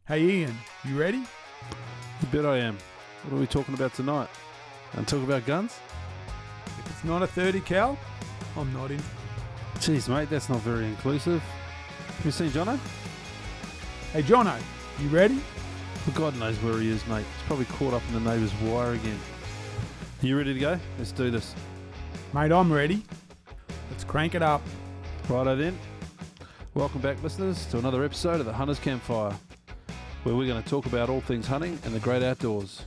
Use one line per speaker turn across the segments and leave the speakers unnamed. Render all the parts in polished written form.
Hey Ian, you ready?
You bet I am. What are we talking about tonight? And talk about guns?
If it's not a 30 cal, I'm not in.
Jeez, mate, that's not very inclusive. Have you seen Jono?
Hey Jono, you ready?
Well, God knows where he is, mate. He's probably caught up in the neighbour's wire again. Are you ready to go? Let's do this.
Mate, I'm ready. Let's crank it up.
Righto then. Welcome back, listeners, to another episode of the Hunter's Campfire, where we're going to talk about all things hunting and the great outdoors.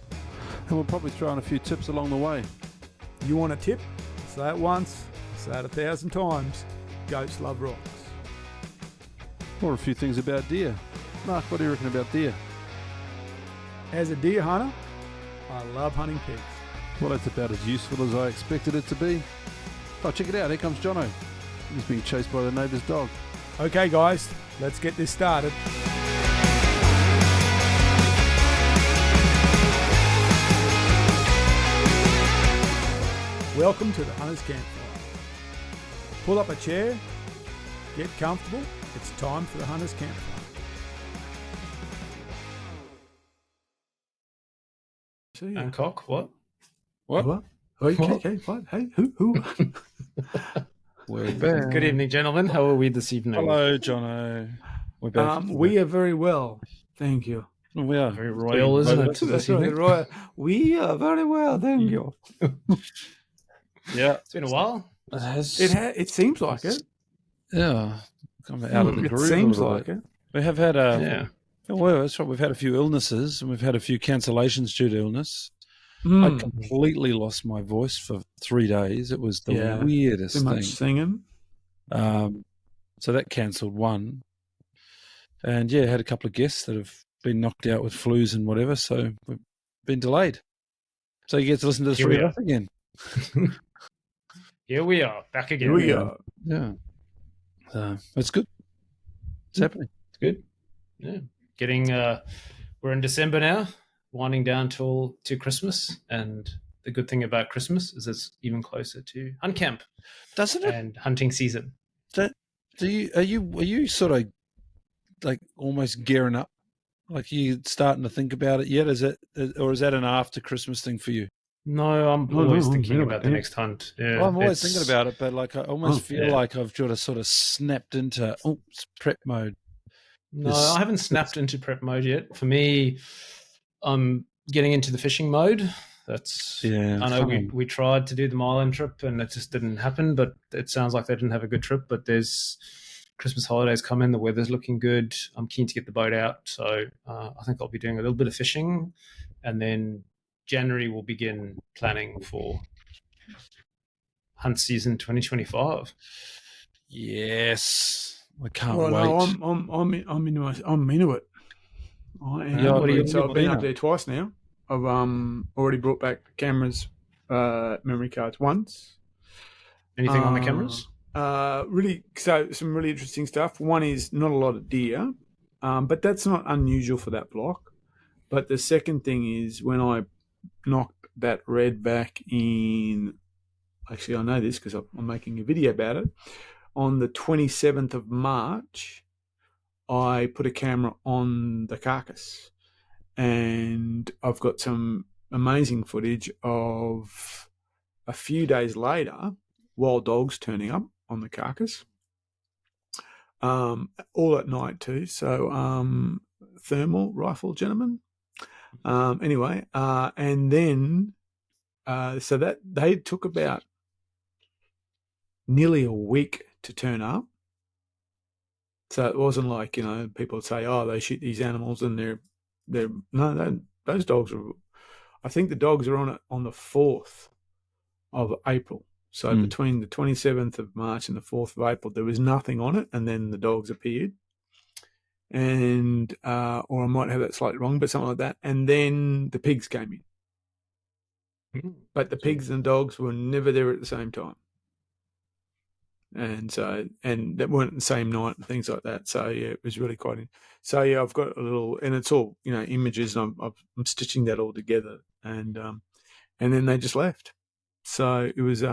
And we'll probably throw in a few tips along the way.
You want a tip? Say it once, say it 1,000 times. Goats love rocks.
Or a few things about deer. Mark, what do you reckon about deer?
As a deer hunter, I love hunting pigs.
Well, that's about as useful as I expected it to be. Oh, check it out. Here comes Jono. He's being chased by the neighbour's dog.
Okay guys, let's get this started. Welcome to the Hunter's Campfire. Pull up a chair, get comfortable. It's time for the Hunter's Campfire.
Hancock, what?
What? Okay, what? Hey, who?
We're back.
Good evening, gentlemen. How are we this evening?
Hello, Jono. We're back.
We are very well, thank you.
We are.
Very royal, isn't it? This evening?
Roy. We are very well, thank you.
Yeah.
It's been a while.
It seems like it.
Yeah. Come out of the
It
groove.
seems
a little
like
bit.
it.
We have had a.
Yeah.
Well, that's right. We've had a few illnesses and we've had a few cancellations due to illness. I completely lost my voice for 3 days. It was the weirdest
Too much
thing.
singing.
So that cancelled one. And yeah, had a couple of guests that have been knocked out with flus and whatever. So we've been delayed. So you get to listen to the
Here
three
we
of us again.
Here we are, back again.
Here we are.
Yeah. It's good. It's happening.
It's good. Yeah. We're in December now, winding down to Christmas. And the good thing about Christmas is it's even closer to hunt camp.
Doesn't it?
And hunting season.
Are you sort of like almost gearing up? Like you starting to think about it yet? Is that an after Christmas thing for you?
No, I'm always thinking about the next hunt. Yeah,
Well, I'm always thinking about it, but like I almost feel like I've just sort of snapped into prep mode.
No, I haven't snapped into prep mode yet. For me, I'm getting into the fishing mode. I know we tried to do the Milan trip and it just didn't happen, but it sounds like they didn't have a good trip. But there's Christmas holidays coming, the weather's looking good. I'm keen to get the boat out. So I think I'll be doing a little bit of fishing, and then January we'll begin planning for hunt season 2025.
Yes. I can't
Well,
wait.
no, I'm into it. I am.
Yeah,
So I've been up there twice now. I've already brought back the cameras, memory cards once.
Anything on the cameras?
So some really interesting stuff. One is not a lot of deer, but that's not unusual for that block. But the second thing is when I knocked that red back in, actually I know this because I'm making a video about it, on the 27th of March, I put a camera on the carcass and I've got some amazing footage of a few days later, wild dogs turning up on the carcass, all at night too. So thermal rifle, gentlemen. Anyway, and then so that they took about nearly a week to turn up. So it wasn't like, people would say, oh, they shoot these animals and those dogs are, I think the dogs are on it on the 4th of April. So between the 27th of March and the 4th of April, there was nothing on it, and then the dogs appeared. And or I might have that slightly wrong, but something like that. And then the pigs came in. But the pigs and dogs were never there at the same time. And that weren't the same night and things like that. So yeah, it was really quite. So yeah, I've got a little, and it's all images, and I'm stitching that all together, and then they just left. So it was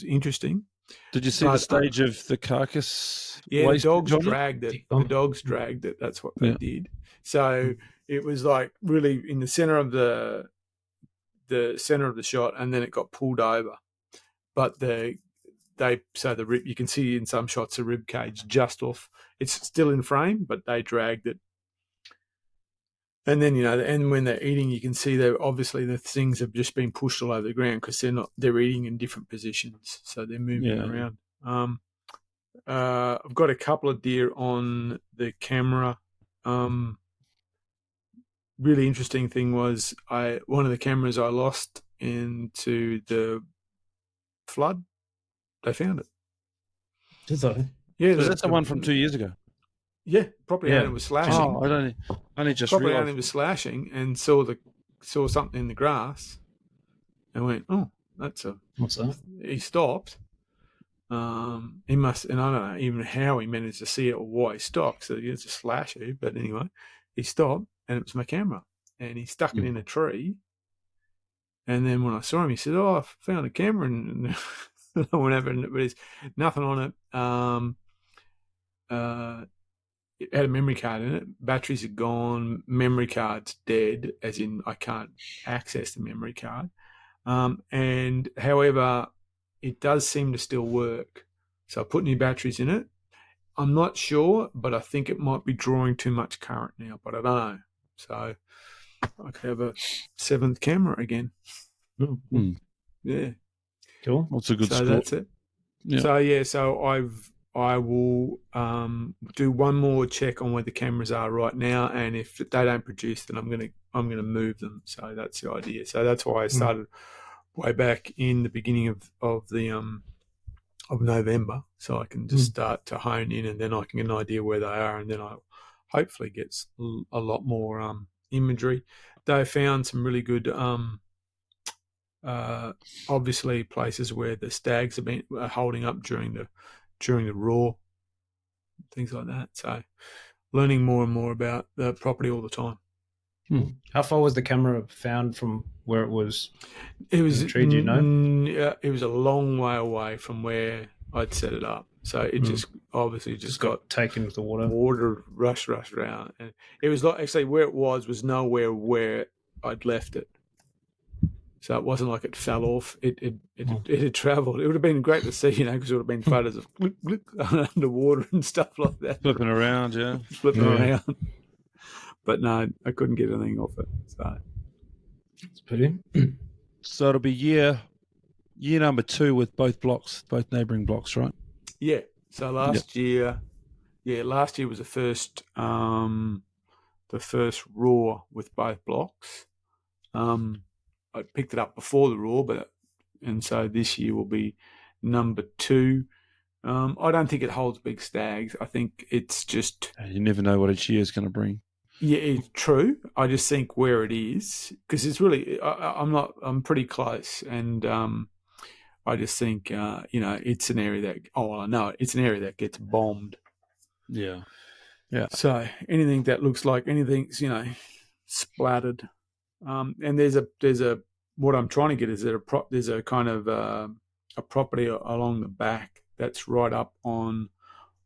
interesting.
Did you see the stage of the carcass?
Yeah, the dogs dragged it. The dogs dragged it. That's what they did. So it was like really in the center of the center of the shot, and then it got pulled over. But the rib, you can see in some shots the rib cage just off. It's still in frame, but they dragged it. And then, and when they're eating, you can see that obviously the things have just been pushed all over the ground because they're eating in different positions. So they're moving around. I've got a couple of deer on the camera. Really interesting thing was one of the cameras I lost into the flood. They found it.
Did they?
Yeah.
So that's the one from 2 years ago.
Yeah, property owner was slashing.
Oh, I only just
property
realised.
owner was slashing and saw something in the grass and went, "Oh, what's
that?"
He stopped. He must, and I don't know even how he managed to see it or why he stopped. So it's a slasher, but anyway, he stopped and it was my camera, and he stuck it in a tree. And then when I saw him, he said, "Oh, I found a camera," and whatever, but there's nothing on it. It had a memory card in it. Batteries are gone. Memory card's dead, as in I can't access the memory card. And however, it does seem to still work. So I put new batteries in it. I'm not sure, but I think it might be drawing too much current now, but I don't know. So I could have a 7th camera again. Yeah.
Cool.
That's a good score.
So that's it.
Yeah.
So I will do one more check on where the cameras are right now, and if they don't produce, then I'm gonna move them. So that's the idea. So that's why I started way back in the beginning of November, so I can just start to hone in, and then I can get an idea where they are, and then I'll hopefully get a lot more imagery. They found some really good obviously places where the stags have been holding up during the raw, things like that. So learning more and more about the property all the time.
How far was the camera found from where it was?
It was
tree, do you know?
It was a long way away from where I'd set it up. So it just obviously just got
taken with the water.
Water rushed around, and it was like actually where it was nowhere where I'd left it. So it wasn't like it fell off. It had travelled. It would have been great to see, because it would have been photos of underwater and stuff like that.
Flipping around, yeah.
Flipping around. But no, I couldn't get anything off it. So
it's pretty.
So it'll be year number 2 with both neighbouring blocks, right?
Yeah. So last year was the first raw with both blocks. I picked it up before the raw, and so this year will be number 2. I don't think it holds big stags. I think it's just
you never know what each year is going to bring.
Yeah, it's true. I just think where it is, because it's really, I'm pretty close, and I just think it's an area that I know it's an area that gets bombed.
Yeah.
So anything that looks like anything's splattered. And there's a what I'm trying to get is that there's a kind of a property along the back that's right up on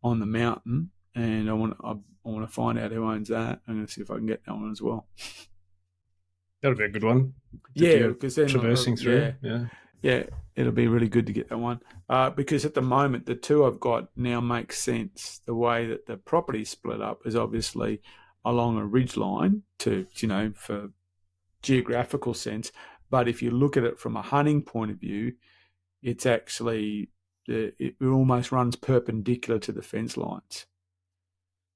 the mountain, and I want to find out who owns that. I'm going to see if I can get that one as well.
That'll be a good one.
Yeah, because then
traversing through.
Yeah, it'll be really good to get that one. Because at the moment, the two I've got now make sense. The way that the property's split up is obviously along a ridge line for geographical sense. But if you look at it from a hunting point of view, it's actually it almost runs perpendicular to the fence lines.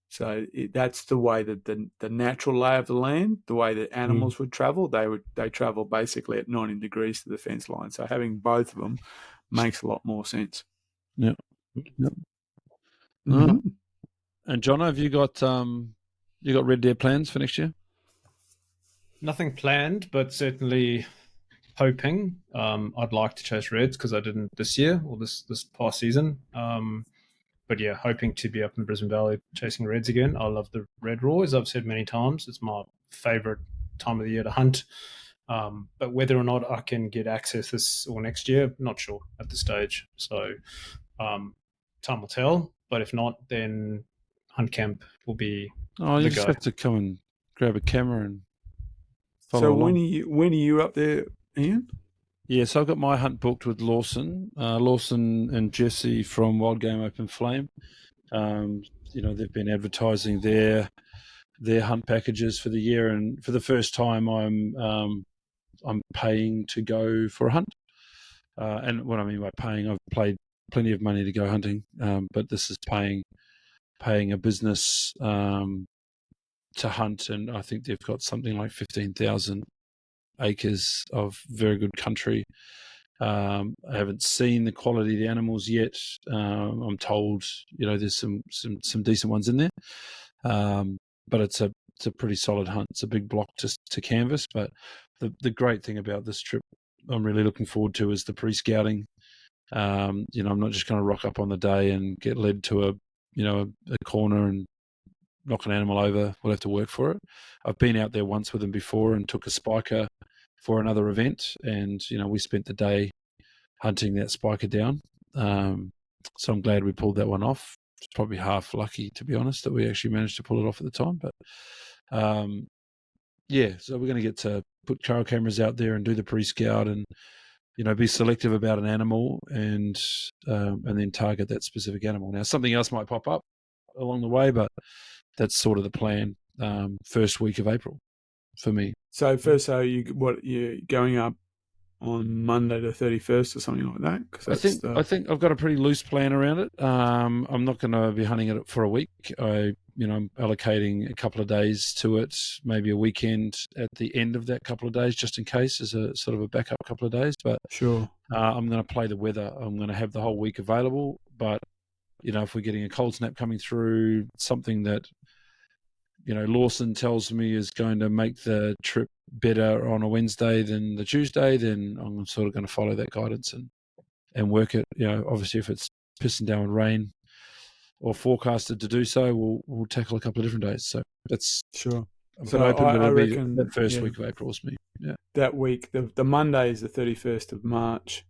So that's the way that the natural lay of the land, the way that animals would travel, they travel basically at 90 degrees to the fence line. So having both of them makes a lot more sense.
Yeah. Yep.
Mm-hmm.
And John, have you got red deer plans for next year?
Nothing planned, but certainly hoping. I'd like to chase reds because I didn't this year or this past season. But yeah, hoping to be up in the Brisbane Valley chasing reds again. I love the red raw, as I've said many times. It's my favourite time of the year to hunt. But whether or not I can get access this or next year, not sure at this stage. So time will tell. But if not, then Hunt Camp will be
you just have to come and grab a camera and follow
So
along.
when are you up there, Ian?
Yeah, so I've got my hunt booked with Lawson and Jesse from Wild Game Open Flame. They've been advertising their hunt packages for the year, and for the first time, I'm paying to go for a hunt. And what I mean by paying, I've paid plenty of money to go hunting, but this is paying a business to hunt, and I think they've got something like 15,000 acres of very good country. I haven't seen the quality of the animals yet. I'm told, there's some decent ones in there, but it's a pretty solid hunt. It's a big block to canvas, but the great thing about this trip, I'm really looking forward to, is the pre-scouting. I'm not just going to rock up on the day and get led to a corner and knock an animal over. We'll have to work for it. I've been out there once with them before and took a spiker for another event, and we spent the day hunting that spiker down. So I'm glad we pulled that one off. It's probably half lucky, to be honest, that we actually managed to pull it off at the time. But so we're going to get to put trail cameras out there and do the pre-scout, and be selective about an animal, and then target that specific animal. Now, something else might pop up along the way, but that's sort of the plan. First week of April for me.
So you're going up on Monday the 31st or something like that? Cause
I think I've got a pretty loose plan around it. I'm not going to be hunting it for a week. I'm allocating a couple of days to it, maybe a weekend at the end of that couple of days, just in case, as a sort of a backup couple of days. But
sure,
I'm going to play the weather. I'm going to have the whole week available. But if we're getting a cold snap coming through, something that Lawson tells me is going to make the trip better on a Wednesday than the Tuesday, then I'm sort of going to follow that guidance and work it. Obviously, if it's pissing down with rain or forecasted to do so, we'll tackle a couple of different days. So that's
sure.
So I reckon that first week of April is me. Yeah,
that week, the Monday is the 31st of March.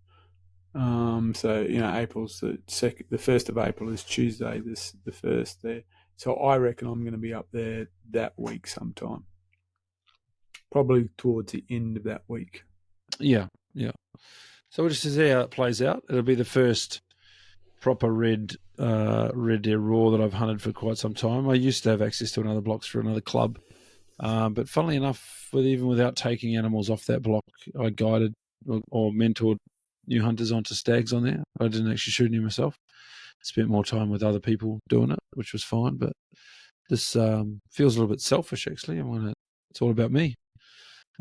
So April's the 1st of April is Tuesday. The first there. So I reckon I'm going to be up there that week sometime. Probably towards the end of that week.
Yeah. So we'll just see how it plays out. It'll be the first proper red deer raw that I've hunted for quite some time. I used to have access to another blocks for another club, but funnily enough, even without taking animals off that block, I guided or mentored new hunters onto stags on there. I didn't actually shoot any myself. Spent more time with other people doing it, which was fine. But this feels a little bit selfish, actually. It's all about me.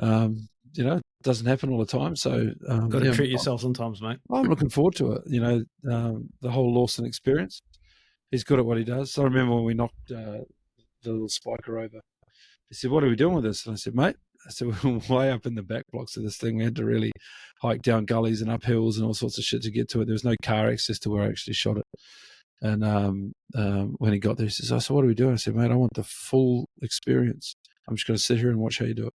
It doesn't happen all the time. So
got to treat yourself sometimes, mate.
I'm looking forward to it. The whole Lawson experience. He's good at what he does. So I remember when we knocked the little spiker over. He said, "What are we doing with this?" And I said, "Mate," we're way up in the back blocks of this thing. We had to really hike down gullies and up hills and all sorts of shit to get to it. There was no car access to where I actually shot it. And when he got there, he says, "Oh, so what are we doing?" I said, "Mate, I want the full experience. I'm just going to sit here and watch how you do it."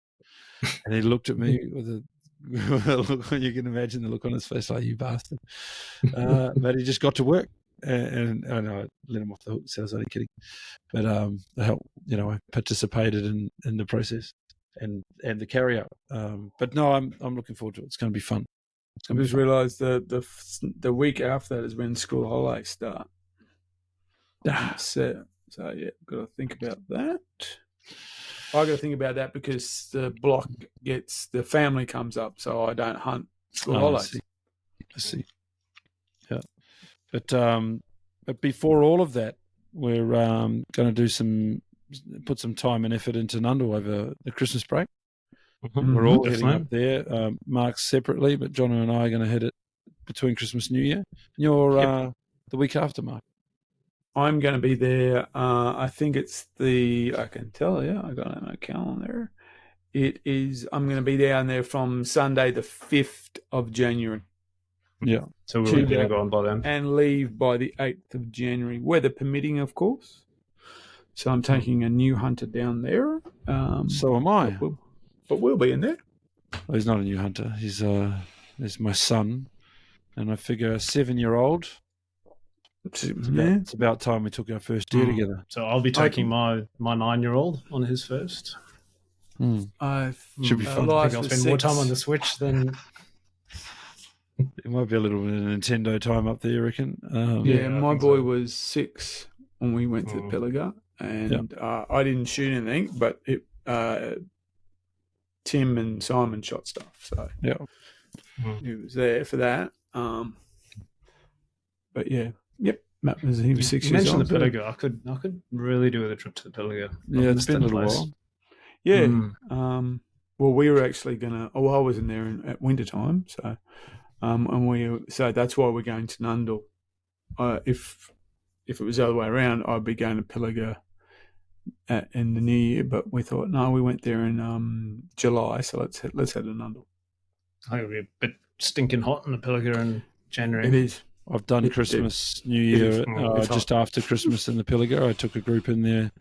And he looked at me with a look, you can imagine the look on his face, like, "You bastard." But he just got to work. And I let him off the hook, so I was only kidding. But I helped, I participated in the process and the carry out. But no, I'm looking forward to it. It's going to be fun.
I just realised the week after that is when school holidays start. So yeah, got to think about that. I got to think about that because the block the family comes up, so I don't hunt school holidays.
I see. Yeah. But before all of that, we're going to put some time and effort into Nundle over the Christmas break. Mm-hmm. We're all heading up there. Mark's separately, but John and I are going to hit it between Christmas and New Year. You're the week after, Mark.
I'm going to be there. I think it's I can tell you, I got it on my calendar. It is, I'm going to be down there from Sunday the 5th of January.
Yeah.
So we're going to go on by then.
And leave by the 8th of January, weather permitting, of course. So I'm taking a new hunter down there.
So am I.
But we'll be in there.
Well, he's not a new hunter. He's my son. And I figure a 7-year-old. It's about time we took our first deer together.
So I'll be taking my 9-year-old on his first.
Should be fun.
I think I'll spend more time on the Switch than...
It might be a little bit of Nintendo time up there, you reckon?
My boy was 6 when we went to the Pilliga, and I didn't shoot anything, but Tim and Simon shot stuff, so he was there for that. But Matt was 6 years old.
You mentioned the Pilliga. I could really do with a trip to the Pilliga.
Yeah, it's been a little while.
Yeah. Well, we were actually gonna. I wasn't there at winter time, so so that's why we're going to Nundle. If it was the other way around, I'd be going to Pilliga in the new year. But we thought, no, we went there in July, so let's head to Nundle.
I think it'll be a bit stinking hot in the Pilliga in January.
It is.
I've done Christmas, New Year, just after Christmas in the Pilliga. I took a group in there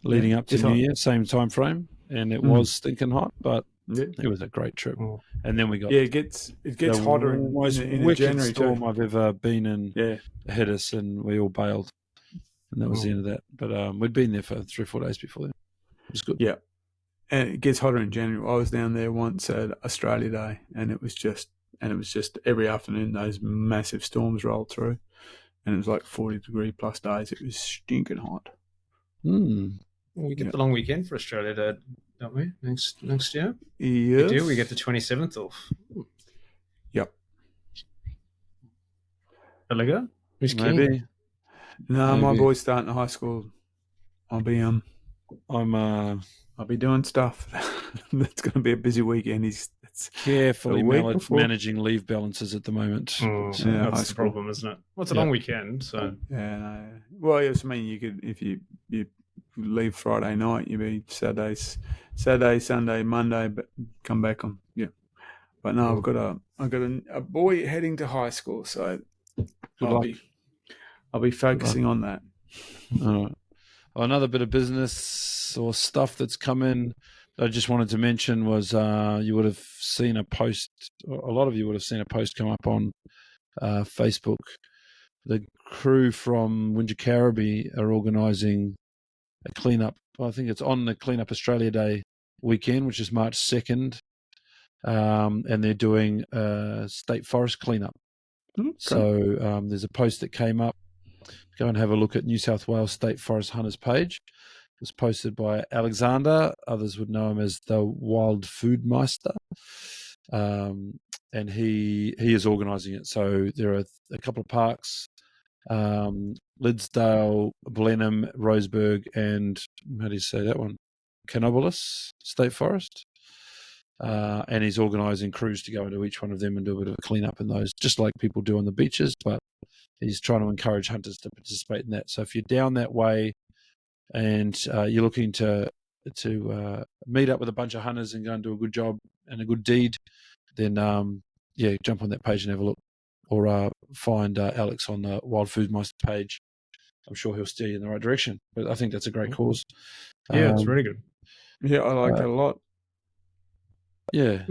leading up to New Year, same time frame, and it was stinking hot, but it was a great trip. And then we got
it gets hotter in January
storm
too.
I've ever been in. Hit us, and we all bailed, and that was the end of that. But we'd been there for 3 or 4 days before then. It was good.
Yeah, and it gets hotter in January. I was down there once at Australia Day, and it was just every afternoon those massive storms rolled through, and it was like 40-degree plus days. It was stinking hot.
We get the long weekend for Australia Day, don't we? Next year?
Yes.
We do. We get the 27th off.
Yep.
Pilliga? Who's
maybe.
King?
No, my boy's starting high school. I'll be doing stuff. That's going to be a busy weekend. He's
carefully managing leave balances at the moment.
That's the problem, isn't it? Well, it's a long weekend, so
Well, yes, I mean, you could if you leave Friday night, you'd be Saturday, Sunday, Monday, but come back on But no, I've got a boy heading to high school, so I'll be focusing on that.
All right. Another bit of business or stuff that's come in I just wanted to mention was you would have seen a post, a lot of you would have seen a post come up on Facebook. The crew from Wingecarribee are organising a cleanup. I think it's on the Cleanup Australia Day weekend, which is March 2nd, and they're doing a state forest cleanup. Okay. So there's a post that came up. Go and have a look at New South Wales State Forest Hunters page. It was posted by Alexander. Others would know him as the Wild Food Meister. And he is organising it. So there are a couple of parks, Lidsdale, Blenheim, Roseburg, and how do you say that one? Canobolas State Forest. And he's organising crews to go into each one of them and do a bit of a clean-up in those, just like people do on the beaches, but he's trying to encourage hunters to participate in that. So if you're down that way and you're looking to meet up with a bunch of hunters and go and do a good job and a good deed, then jump on that page and have a look, or find Alex on the Wild Food Meister page. I'm sure he'll steer you in the right direction. But I think that's a great cause.
Yeah, it's really good.
Yeah, I like that a lot.
Yeah.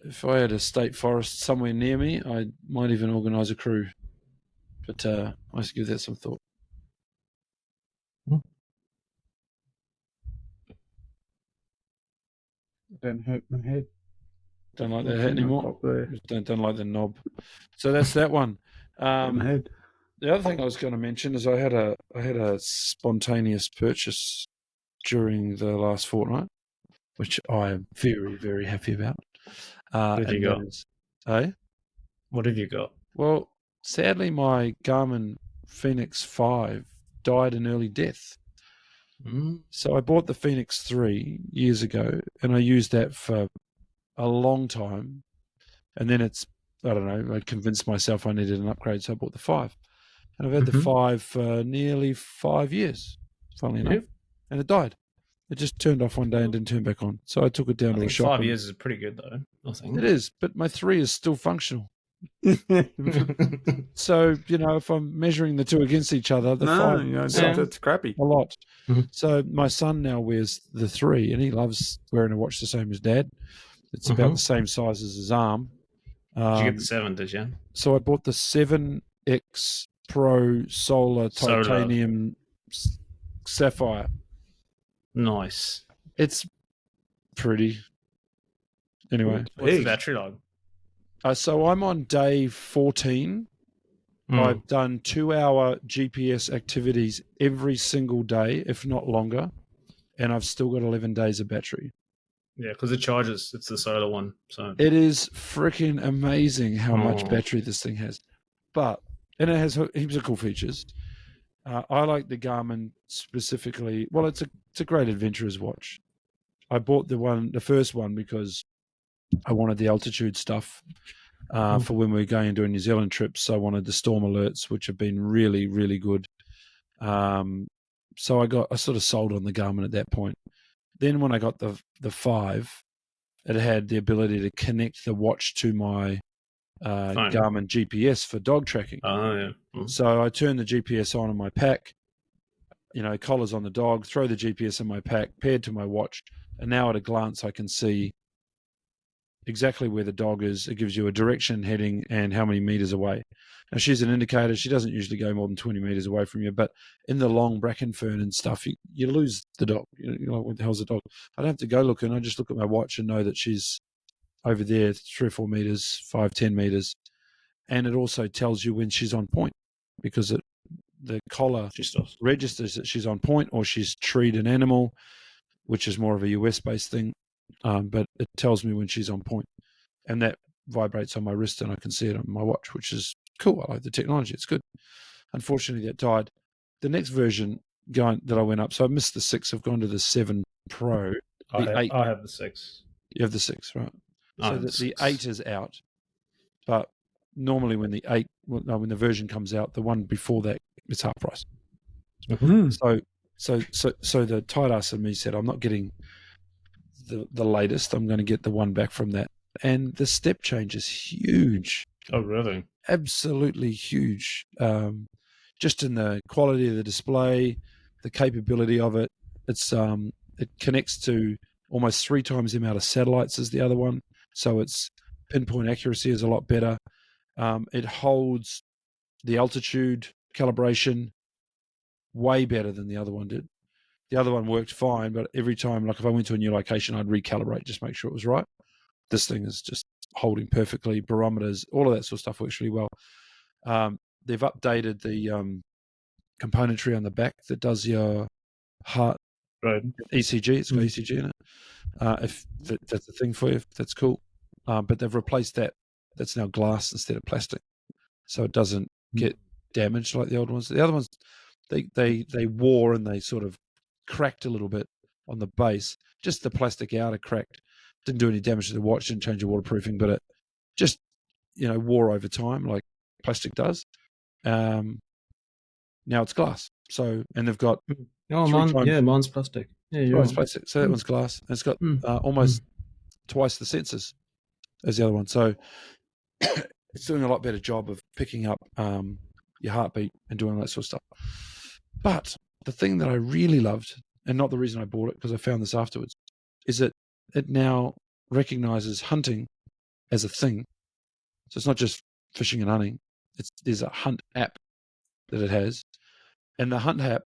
If I had a state forest somewhere near me, I might even organise a crew. But I must give that some thought.
Don't hurt my head.
Don't like that hat anymore. Don't like the knob. So that's that one.
My head.
The other thing I was going to mention is I had a spontaneous purchase during the last fortnight, which I am very, very happy about.
What have you got? What have you got?
Well, sadly, my Garmin Phoenix 5 died an early death. So I bought the Phoenix 3 years ago, and I used that for a long time. And then I convinced myself I needed an upgrade, so I bought the 5. And I've had the 5 for nearly 5 years, funnily enough. And it died. It just turned off one day and didn't turn back on. So I took it down to a shop.
5 years is pretty good, though, I think.
It is, but my 3 is still functional. So, if I'm measuring the two against each other, the 5...
that's crappy.
A lot. So my son now wears the 3, and he loves wearing a watch the same as Dad. It's about the same size as his arm.
Did you get the 7, did you?
So I bought the 7X Pro Solar Titanium Sapphire.
Nice.
It's pretty. Anyway.
What's the battery like?
So I'm on day 14. I've done 2-hour GPS activities every single day, if not longer, and I've still got 11 days of battery.
Yeah, because it charges. It's the solar one. So
it is freaking amazing how much battery this thing has. And it has heaps of cool features. I like the Garmin specifically. Well, it's a great adventurer's watch. I bought the first one because I wanted the altitude stuff for when we were going and doing New Zealand trips. I wanted the storm alerts, which have been really, really good. So I sort of sold on the Garmin at that point. Then when I got the 5, it had the ability to connect the watch to my Garmin GPS for dog tracking.
Oh, yeah. Mm-hmm.
So I turned the GPS on in my pack, collars on the dog, throw the GPS in my pack, paired to my watch, and now at a glance I can see exactly where the dog is. It gives you a direction, heading, and how many meters away. Now, she's an indicator. She doesn't usually go more than 20 meters away from you, but in the long bracken fern and stuff, you lose the dog. You're like, what the hell's the dog? I don't have to go looking. I just look at my watch and know that she's over there 3 or 4 meters, 5, 10 meters. And it also tells you when she's on point, because the collar registers that she's on point, or she's treed an animal, which is more of a US-based thing. But it tells me when she's on point, and that vibrates on my wrist, and I can see it on my watch, which is cool. I like the technology; it's good. Unfortunately, that died. The next version that I went up, so I missed the 6. I've gone to the 7 Pro.
I have the 6.
You have the 6, right? So the 8 is out, but normally when the version comes out, the one before that is half price.
Mm-hmm.
So the tight ass in me said, I'm not getting the latest. I'm going to get the one back from that. And the step change is huge.
Oh, really?
Absolutely huge. Just in the quality of the display, the capability of it. It connects to almost 3 times the amount of satellites as the other one. So its pinpoint accuracy is a lot better. It holds the altitude calibration way better than the other one did. The other one worked fine, but every time, like if I went to a new location, I'd recalibrate, just make sure it was right. This thing is just holding perfectly. Barometers, all of that sort of stuff works really well. They've updated the componentry on the back that does your heart ECG. It's got ECG in it. If that's the thing for you, that's cool. But they've replaced that. That's now glass instead of plastic, so it doesn't get damaged like the old ones. The other ones, they wore and they sort of cracked a little bit on the base. Just the plastic outer cracked. Didn't do any damage to the watch. Didn't change the waterproofing, but it just wore over time like plastic does. Now it's glass. So and they've got
mine's plastic. Yeah,
it's plastic. So that one's glass. And it's got almost twice the sensors as the other one. So it's doing a lot better job of picking up your heartbeat and doing that sort of stuff. But the thing that I really loved, and not the reason I bought it because I found this afterwards, is that it now recognizes hunting as a thing. So it's not just fishing and hunting. There's a hunt app that it has. And the hunt app,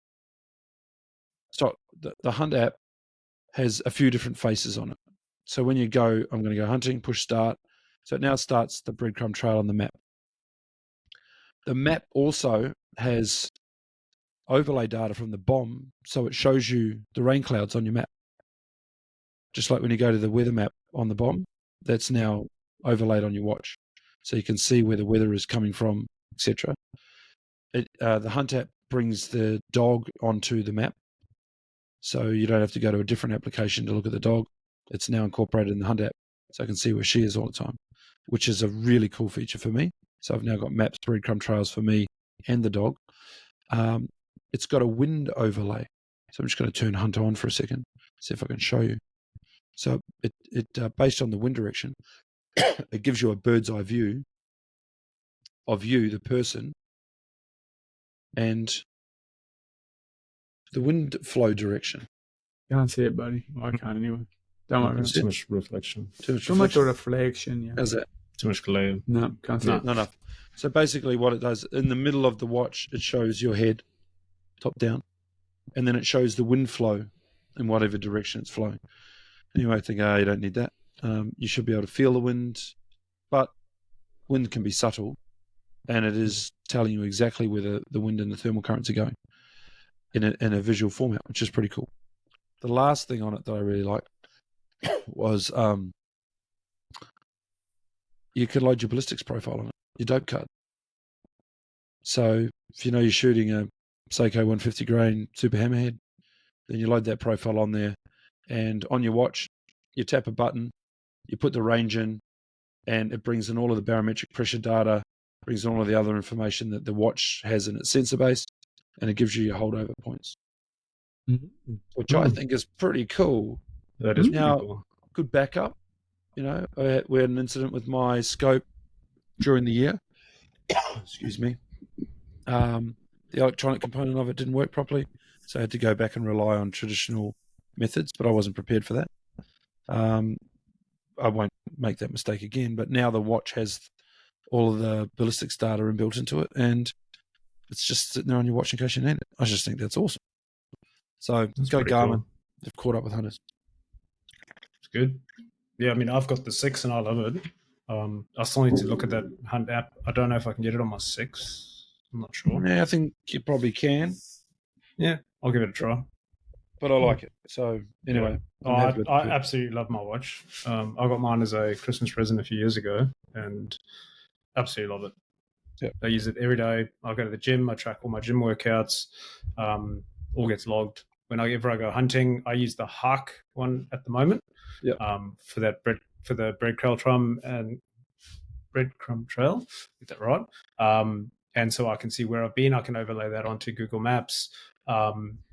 the hunt app has a few different faces on it. So when you go, I'm going to go hunting, push start. So it now starts the breadcrumb trail on the map. The map also has overlay data from the bomb, so it shows you the rain clouds on your map. Just like when you go to the weather map on the bomb, that's now overlaid on your watch. So you can see where the weather is coming from, etc. The Hunt app brings the dog onto the map. So you don't have to go to a different application to look at the dog. It's now incorporated in the Hunt app. So I can see where she is all the time, which is a really cool feature for me. So I've now got maps, breadcrumb trails for me and the dog. It's got a wind overlay. So I'm just going to turn Hunt on for a second, see if I can show you. So it based on the wind direction, it gives you a bird's eye view of you, the person, and the wind flow direction.
Can't see it, buddy. I can't anyway. Don't worry.
Too much reflection.
Too much reflection, yeah.
How's that?
Too much glare.
No, can't see it.
No. So basically what it does, in the middle of the watch, it shows your head, top down, and then it shows the wind flow in whatever direction it's flowing. You might think, you don't need that. You should be able to feel the wind, but wind can be subtle, and it is telling you exactly where the wind and the thermal currents are going in a visual format, which is pretty cool. The last thing on it that I really liked was you could load your ballistics profile on it, your dope card. So if you know you're shooting a Seiko 150 grain super hammerhead, then you load that profile on there, and on your watch, you tap a button, you put the range in, and it brings in all of the barometric pressure data, brings in all of the other information that the watch has in its sensor base, and it gives you your holdover points, which I think is pretty cool.
That is pretty cool.
Good backup. We had an incident with my scope during the year. Excuse me. The electronic component of it didn't work properly, so I had to go back and rely on traditional methods, but I wasn't prepared for that. I won't make that mistake again, but now the watch has all of the ballistics data inbuilt into it, and it's just sitting there on your watch in case you need it. I just think that's awesome. So
that's
go Garmin.
Cool.
They've caught up with hunters.
It's good. Yeah, I mean, I've got the 6 and I love it. I still need to look at that hunt app. I don't know if I can get it on my 6. I'm not sure.
Yeah, I think you probably can.
Yeah, I'll give it a try.
But I like it. So anyway,
I absolutely love my watch. I got mine as a Christmas present a few years ago, and absolutely love it.
Yep.
I use it every day. I go to the gym. I track all my gym workouts. All gets logged. Whenever I go hunting, I use the Hark one at the moment.
Yep.
For the breadcrumb trail. Get that right? And so I can see where I've been. I can overlay that onto Google Maps.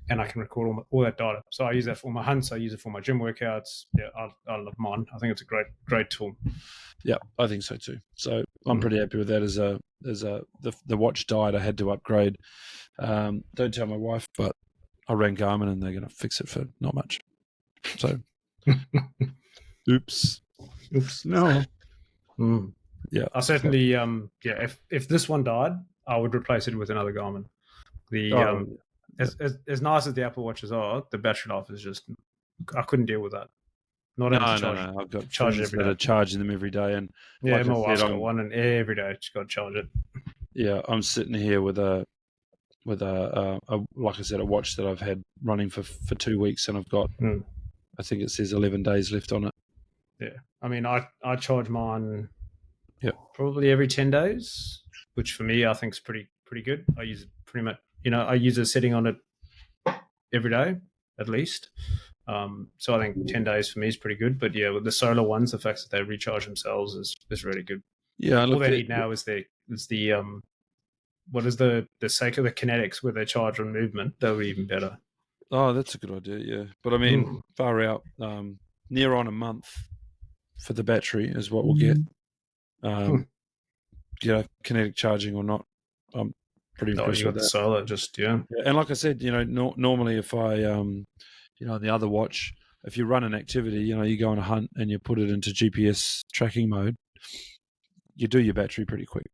And I can record all that data. So I use that for my hunts. I use it for my gym workouts. Yeah, I love mine. I think it's a great tool.
Yeah, I think so too. So I'm pretty happy with that. The watch died. I had to upgrade. Don't tell my wife, but I rang Garmin and they're going to fix it for not much. So, oops.
No.
Yeah,
I certainly. If this one died, I would replace it with another Garmin. As nice as the Apple Watches are, the battery life is just, I couldn't deal with that.
No. I've got friends that are charging them every day, and
my wife's got one, and every day she's got to charge it.
Yeah, I'm sitting here with a like I said, a watch that I've had running for 2 weeks, and I've got I think it says 11 days left on it.
Yeah, I mean, I charge mine.
Yeah,
probably every 10 days, which for me I think is pretty good. I use it pretty much. I use a setting on it every day, at least. So I think 10 days for me is pretty good. But yeah, with the solar ones, the fact that they recharge themselves is really good.
Yeah,
all they need now is the what is the Seiko, the kinetics where they charge on movement. That would be even better.
Oh, that's a good idea. Yeah, but I mean, far out, near on a month for the battery is what we'll get. Kinetic charging or not, I'm pretty impressed with that.
The solar, yeah.
And like I said, normally if I, on the other watch, if you run an activity, you go on a hunt and you put it into GPS tracking mode, you do your battery pretty quick.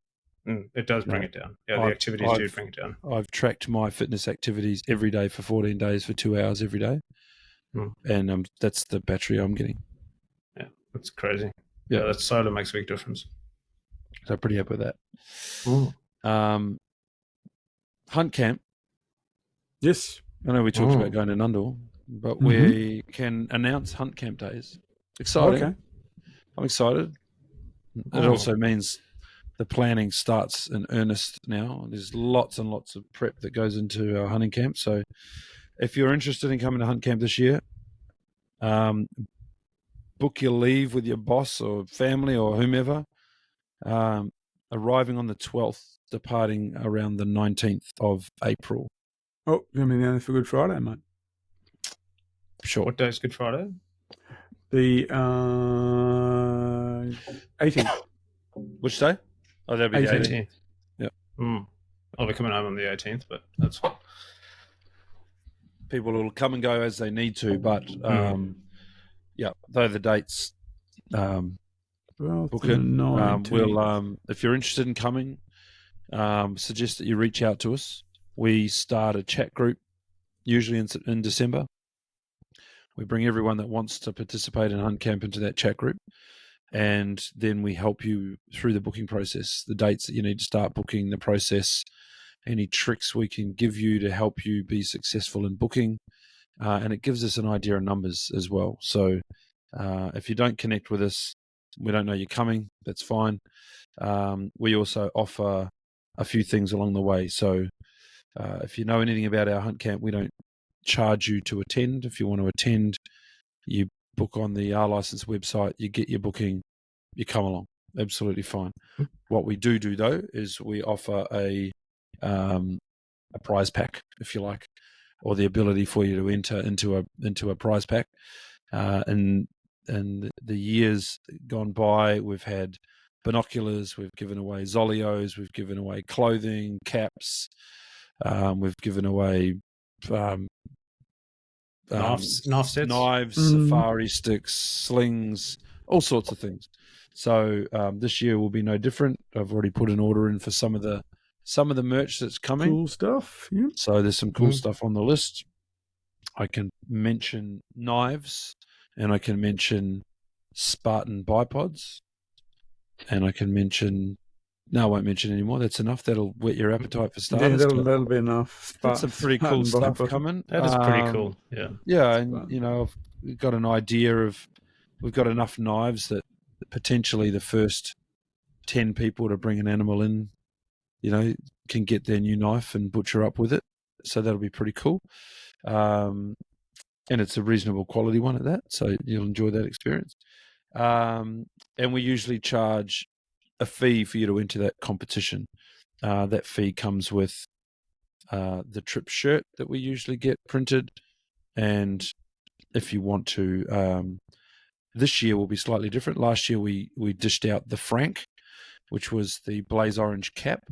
It does bring it down. Yeah, the activities do bring it down.
I've tracked my fitness activities every day for 14 days for 2 hours every day. And that's the battery I'm getting.
Yeah, that's crazy. Yeah, that solar makes a big difference.
So pretty happy with that. Hunt camp.
Yes.
I know we talked about going to Nundle, but we can announce hunt camp days. Exciting. Okay. I'm excited. It also means the planning starts in earnest now. There's lots and lots of prep that goes into our hunting camp. So if you're interested in coming to hunt camp this year, book your leave with your boss or family or whomever. Arriving on the 12th, departing around the 19th of April.
Oh, you're going to be down for Good Friday, mate.
Sure.
What day is Good Friday?
The 18th.
Which day? Oh, that'll be
18th.
the 18th.
Yeah. I'll be coming home on the 18th, but that's fine.
People will come and go as they need to, but though the dates book it. We'll if you're interested in coming, suggest that you reach out to us. We start a chat group usually in December. We bring everyone that wants to participate in Hunt Camp into that chat group, and then we help you through the booking process, the dates that you need to start booking, the process, any tricks we can give you to help you be successful in booking, and it gives us an idea of numbers as well. So if you don't connect with us, we don't know you're coming, that's fine. We also offer a few things along the way. So if you know anything about our Hunt Camp, we don't charge you to attend. If you want to attend, you book on the R License website, you get your booking, you come along. Absolutely fine. What we do though is we offer a prize pack, if you like, or the ability for you to enter into a prize pack. And the years gone by, we've had binoculars, we've given away Zolios, we've given away clothing, caps, we've given away
knives sets,
safari sticks, slings, all sorts of things. So this year will be no different. I've already put an order in for some of the merch that's coming.
Cool stuff. Yeah.
So there's some cool stuff on the list. I can mention knives, and I can mention Spartan bipods, and I can mention. No, I won't mention anymore. That's enough. That'll whet your appetite for starters.
Yeah, that'll be enough.
That's some pretty cool stuff coming.
That is pretty cool. Yeah.
Yeah, and I've got an idea of. We've got enough knives that potentially the first 10 people to bring an animal in, can get their new knife and butcher up with it. So that'll be pretty cool. And it's a reasonable quality one at that. So you'll enjoy that experience. And we usually charge a fee for you to enter that competition. That fee comes with the trip shirt that we usually get printed. And if you want to, this year will be slightly different. Last year we dished out the Frank, which was the blaze orange cap.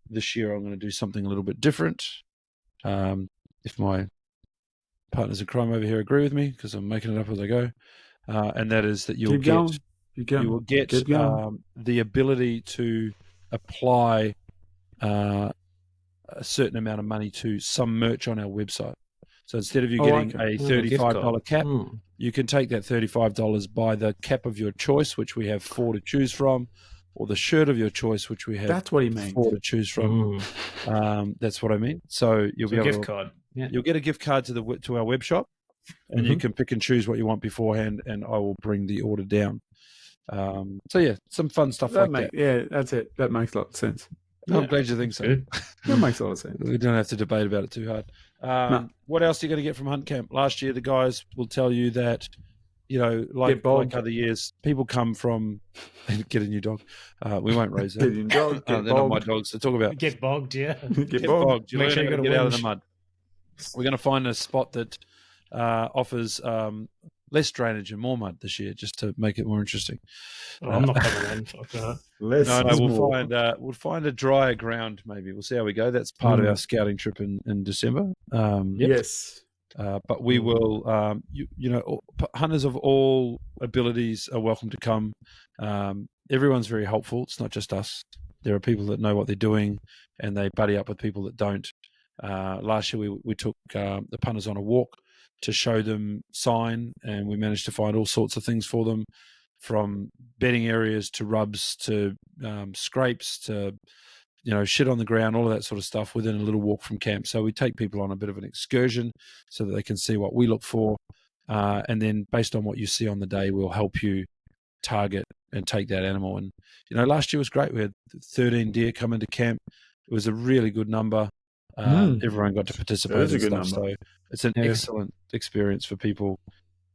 This year I'm going to do something a little bit different. If my partners in crime over here agree with me, because I'm making it up as I go, and that is that you will get the ability to apply a certain amount of money to some merch on our website. So instead of you getting a $35 cap, you can take that $35, buy the cap of your choice, which we have 4 to choose from, or the shirt of your choice, which we have
That's what he meant.
4 to choose from. That's what I mean. So you'll be able
gift card. Yeah.
You'll get a gift card to our web shop, and you can pick and choose what you want beforehand, and I will bring the order down. So yeah, some fun stuff that.
Yeah, that's it. That makes a lot of sense.
I'm glad you think so.
Good. That makes a lot of sense.
We don't have to debate about it too hard. What else are you going to get from Hunt Camp? Last year, the guys will tell you that, like other years, people come from get a new dog. We won't raise that.
Get a new dog.
They're not my dogs to talk about.
Get bogged, yeah.
Get bogged.
Make sure you got to
get out of the mud. We're going to find a spot that offers less drainage and more mud this year, just to make it more interesting.
I'm not coming in. Fuck that.
We'll find a drier ground. Maybe we'll see how we go. That's part of our scouting trip in December.
Yes,
but we will. Hunters of all abilities are welcome to come. Everyone's very helpful. It's not just us. There are people that know what they're doing, and they buddy up with people that don't. Last year we took the punters on a walk to show them sign, and we managed to find all sorts of things for them, from bedding areas to rubs to scrapes to shit on the ground, all of that sort of stuff within a little walk from camp. So we take people on a bit of an excursion so that they can see what we look for, and then based on what you see on the day, we'll help you target and take that animal. And last year was great. We had 13 deer come into camp. It was a really good number. Everyone got to participate and stuff. So it's an excellent experience for people,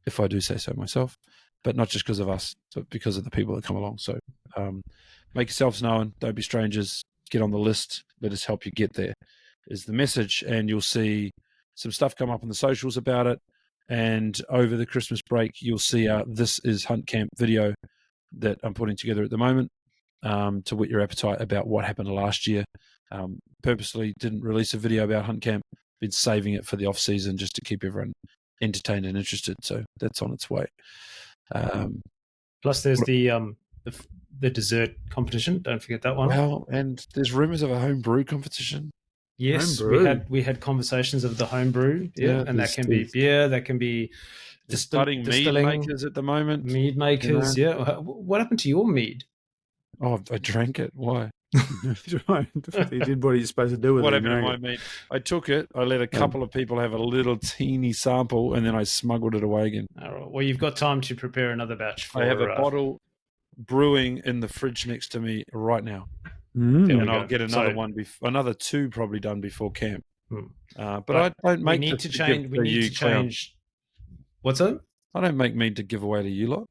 if I do say so myself, but not just because of us, but because of the people that come along. So make yourselves known. Don't be strangers. Get on the list. Let us help you get there is the message. And you'll see some stuff come up on the socials about it. And over the Christmas break, you'll see This is Hunt Camp video that I'm putting together at the moment to whet your appetite about what happened last year. Purposely didn't release a video about Hunt Camp. Been saving it for the off season just to keep everyone entertained and interested. So that's on its way.
Plus, there's the dessert competition. Don't forget that one.
Well, and there's rumors of a home brew competition.
Yes,
Homebrew.
we had conversations of the homebrew, and that can be beer, that can be
budding mead makers at the moment.
Mead makers, What happened to your mead?
Oh, I drank it. Why?
He did what he's supposed to do with it.
What happened to my mead? I took it. I let a couple of people have a little teeny sample, and then I smuggled it away again.
All right. Well, you've got time to prepare another batch.
I have a bottle brewing in the fridge next to me right now,
and
I'll get another another two probably done before camp. But I don't make.
We need to change. What's that?
I don't make mead to give away to you lot.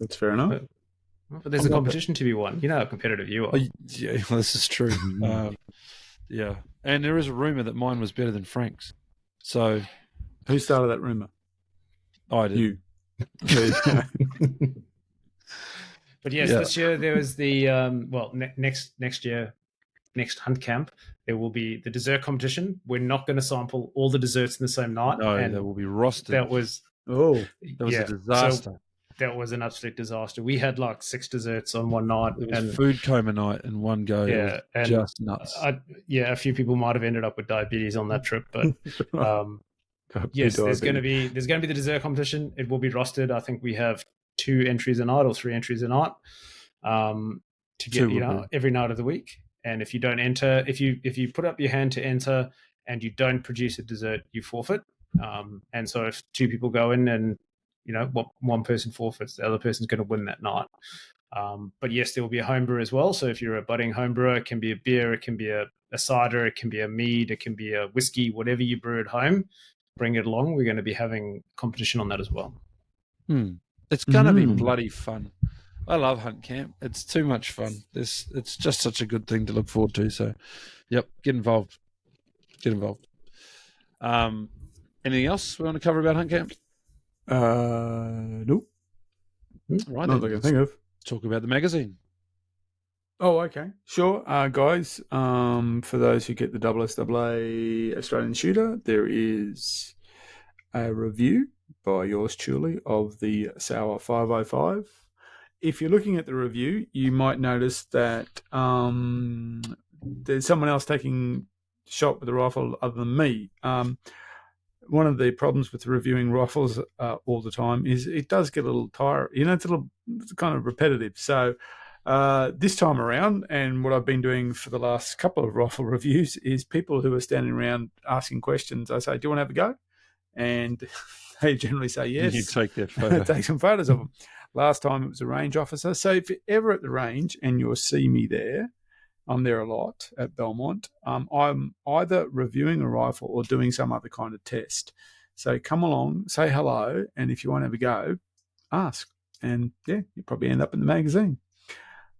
That's fair enough.
But there's a competition to be won. You know how competitive you are.
Yeah, well, this is true. Yeah, and there is a rumor that mine was better than Frank's. So,
who started that rumor?
I did.
You.
But yes, this year there was the next year, next hunt camp, there will be the dessert competition. We're not going to sample all the desserts in the same night.
No, and that will be rostered.
That was
a disaster.
So that was an absolute disaster. We had like 6 desserts on one night.
It was food coma night in one go.
Yeah, and
just nuts.
A few people might have ended up with diabetes on that trip, but yes, there's going to be the dessert competition. It will be rostered. I think we have 2 entries a night or 3 entries a night to get every night of the week. And if you don't enter, if you put up your hand to enter and you don't produce a dessert, you forfeit. And so if 2 people go in and one person forfeits, the other person's going to win that night. But yes, there will be a homebrew as well. So if you're a budding homebrewer, it can be a beer, it can be a cider, it can be a mead, it can be a whiskey, whatever you brew at home, bring it along. We're going to be having competition on that as well.
It's going to be bloody fun. I love hunt camp. It's too much fun. It's just such a good thing to look forward to. So, yep, get involved. Anything else we want to cover about hunt camp?
Nope.
Right,
not that I can think of.
Talk about the magazine.
Oh, okay, sure, guys. For those who get the SSAA Australian Shooter, there is a review by yours truly of the Sauer 505. If you're looking at the review, you might notice that there's someone else taking shot with the rifle other than me. One of the problems with reviewing rifles all the time is it does get a little tired. It's kind of repetitive. So this time around, and what I've been doing for the last couple of rifle reviews, is people who are standing around asking questions. I say, "Do you want to have a go?" And they generally say yes.
You take their photo.
Take some photos of them. Last time it was a range officer. So if you're ever at the range and you'll see me there, I'm there a lot at Belmont. I'm either reviewing a rifle or doing some other kind of test. So come along, say hello, and if you want to have a go, ask. And you probably end up in the magazine.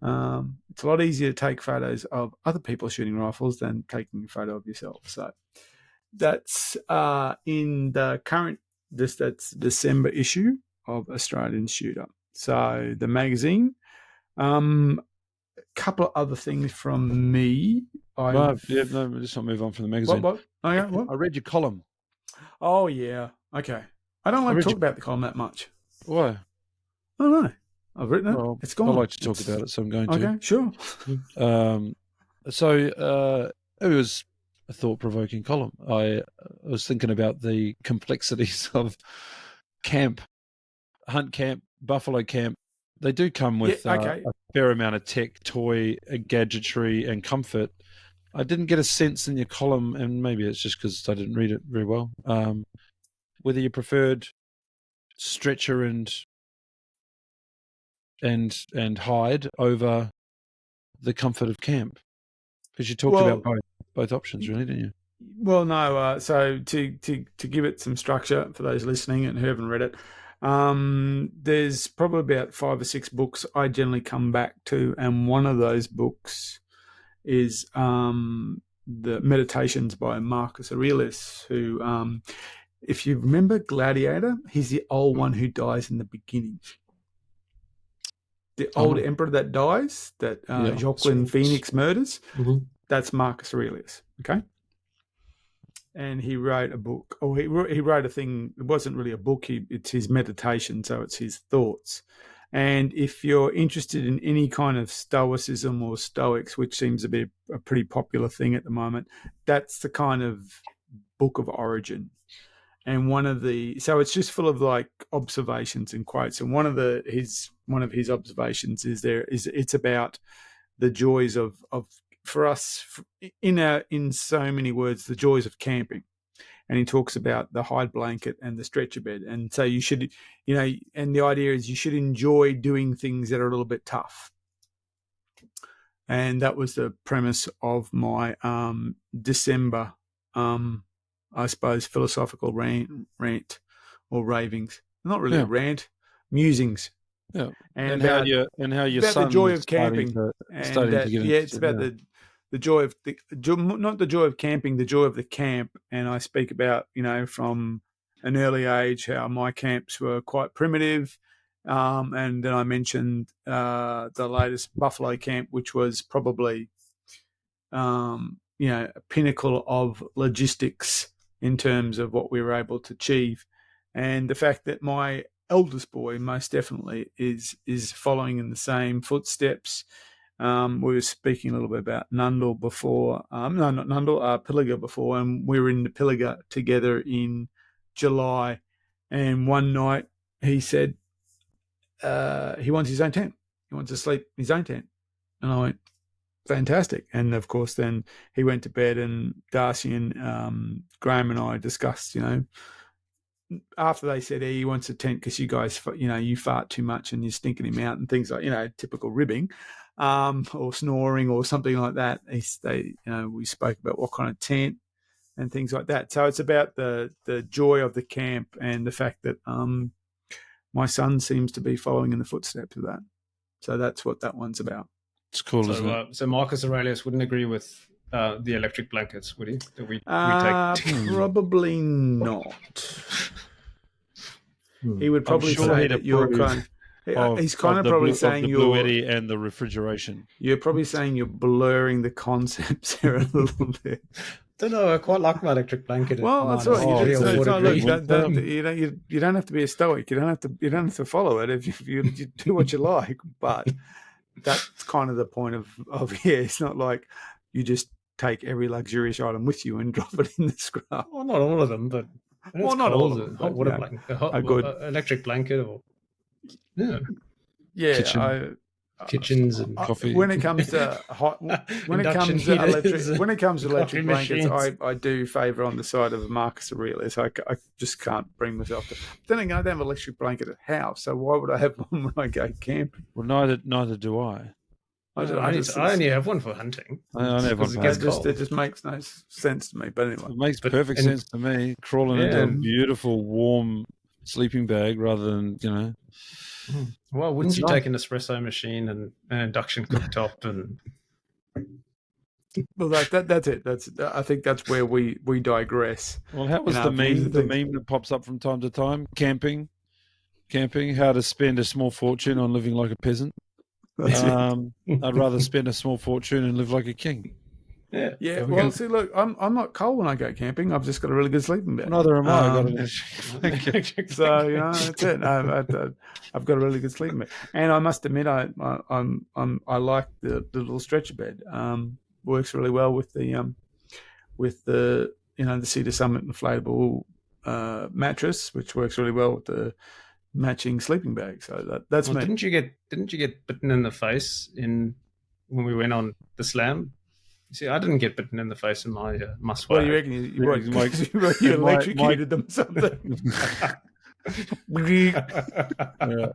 It's a lot easier to take photos of other people shooting rifles than taking a photo of yourself. So that's in the current, that's December issue of Australian Shooter. So the magazine. Couple of other things from me.
Let's not move on from the magazine.
What? Okay, what?
I read your column.
Oh, yeah. Okay. I don't like to talk about the column that much.
Why?
I don't know. I've written it.
Well,
it's gone.
I like to talk about it, so I'm going to.
Okay, sure.
So it was a thought-provoking column. I was thinking about the complexities of camp, hunt camp, buffalo camp. They do come with a fair amount of tech, toy, gadgetry, and comfort. I didn't get a sense in your column, and maybe it's just because I didn't read it very well, whether you preferred stretcher and hide over the comfort of camp, because you talked about both options, really, didn't you?
Well, no. So to give it some structure for those listening and who haven't read it. There's probably about 5 or 6 books I generally come back to, and one of those books is the Meditations by Marcus Aurelius, who, if you remember Gladiator, he's the old one who dies in the beginning. The old emperor that dies, that Joaquin Phoenix murders, that's Marcus Aurelius, okay? And he wrote a book. He wrote a thing. It wasn't really a book. It's his meditation, so it's his thoughts. And if you're interested in any kind of stoicism or stoics, which seems to be a pretty popular thing at the moment, that's the kind of book of origin. And so it's just full of like observations and quotes. And one of his observations is it's about the joys of for us in so many words, the joys of camping. And he talks about the hide blanket and the stretcher bed. And so you should, and the idea is you should enjoy doing things that are a little bit tough. And that was the premise of my December, I suppose, philosophical rant or ravings. Not really a rant, musings.
Yeah, and how your
about
son
the joy of camping,
starting to get into,
it's about the joy of not the joy of camping, the joy of the camp. And I speak about from an early age how my camps were quite primitive, and then I mentioned the latest buffalo camp, which was probably a pinnacle of logistics in terms of what we were able to achieve, and the fact that my eldest boy most definitely is following in the same footsteps. We were speaking a little bit about Nundle before. No, not Nundle, Pilliga before, and we were in the Pilliga together in July. And one night he said he wants his own tent. He wants to sleep in his own tent. And I went, fantastic. And of course, then he went to bed, and Darcy and Graham and I discussed, after they said, he wants a tent because you guys, you fart too much and you're stinking him out and things like, typical ribbing, or snoring or something like that. We spoke about what kind of tent and things like that. So it's about the joy of the camp and the fact that my son seems to be following in the footsteps of that. So that's what that one's about.
It's cool, isn't it?
So Marcus Aurelius wouldn't agree with the electric blankets, would he? That we take?
Probably not. He would probably say that you're he's kind of probably saying
the
you're
Eddy and the refrigeration.
You're probably saying you're blurring the concepts here a little bit.
Don't know. I quite like my electric blanket.
Well, that's right. You don't have to be a stoic. You don't have to follow it if you do what you like. But that's kind of the point of it's not like you just take every luxurious item with you and drop it in the scrub.
Well, not all of them, but
not all of them.
Hot water blanket, a good electric blanket, or kitchens and
coffee.
When it comes to electric blankets, I do favour on the side of Marcus Aurelius. I just can't bring myself to. Then again, I don't have an electric blanket at house, so why would I have one when I go camping?
Well, neither do I.
I only have one for hunting.
I only have one for hunting.
It just makes no sense to me. But anyway,
it makes perfect sense to me. Crawling into a beautiful, warm sleeping bag rather than
Well, wouldn't you take an espresso machine and an induction cooktop and?
Well, that's it. I think that's where we digress.
Well, how was the meme that pops up from time to time? Camping, how to spend a small fortune on living like a peasant. I'd rather spend a small fortune and live like a king.
Yeah. Well, see, look, I'm not cold when I go camping. I've just got a really good sleeping bag.
Neither am I.
So that's it. I've got a really good sleeping bag, and I must admit, I like the little stretcher bed. Works really well with the the Cedar Summit inflatable mattress, which works really well with the matching sleeping bag. So that's me.
Didn't you get bitten in the face when we went on the slam? You see, I didn't get bitten in the face in my Muswag.
Well, you reckon you electrocuted them or something?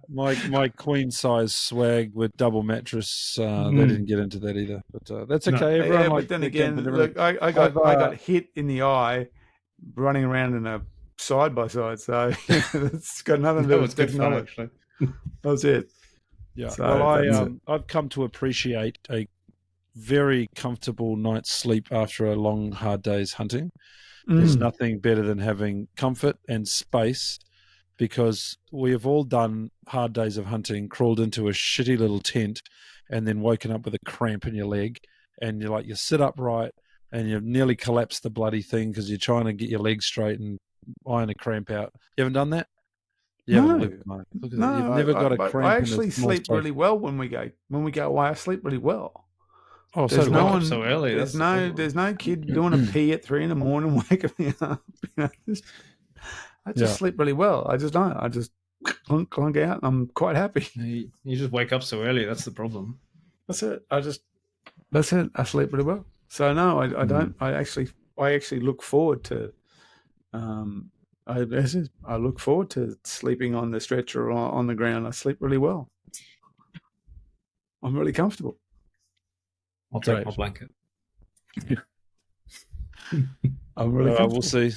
My queen size swag with double mattress. They didn't get into that either, but that's okay.
No. But then again, look, I got hit in the eye running around in a side by side, so it's got nothing to do with technology. That was it.
Yeah. So I've come to appreciate a very comfortable night's sleep after a long, hard day's hunting. There's nothing better than having comfort and space, because we have all done hard days of hunting, crawled into a shitty little tent, and then woken up with a cramp in your leg, and you sit upright and you've nearly collapsed the bloody thing because you're trying to get your legs straight and iron a cramp out. You haven't done that? You haven't
No.
lived, mate. Look at
No,
that. You've never got a cramp.
I actually
in a small
sleep
space.
really well when we go away. I sleep really well.
Oh, so
There's
do
no
I.
one.
so early.
There's
That's the
no.
problem.
There's no kid doing a pee at 3 a.m. waking me up. I just sleep really well. I just don't. I just clunk out. And I'm quite happy.
You just wake up so early. That's the problem.
That's it. That's it. I sleep really well. So no, I don't. I actually look forward to. I look forward to sleeping on the stretcher or on the ground. I sleep really well. I'm really comfortable.
I'll take my blanket.
I'm really comfortable.
We'll see.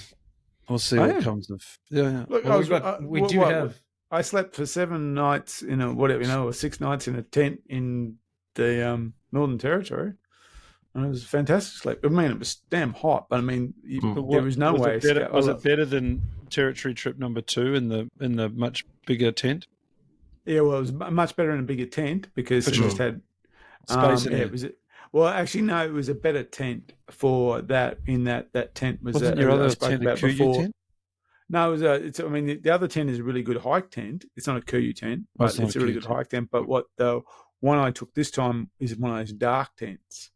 We'll see what comes of. Yeah.
Look,
Well,
I slept for 7 nights in or 6 nights in a tent in the Northern Territory. And it was a fantastic sleep. I mean, it was damn hot, but I mean, there was no way.
Was it better than Territory trip number 2 in the much bigger tent?
Yeah, well, it was much better in a bigger tent because it just had
space in
it. Actually, no, it was a better tent for that. In that tent was
Wasn't your other tent a Kuyu tent?
No, the other tent is a really good hike tent. It's not a Kuyu tent, but it's a really good hike tent. But what the one I took this time is one of those dark tents.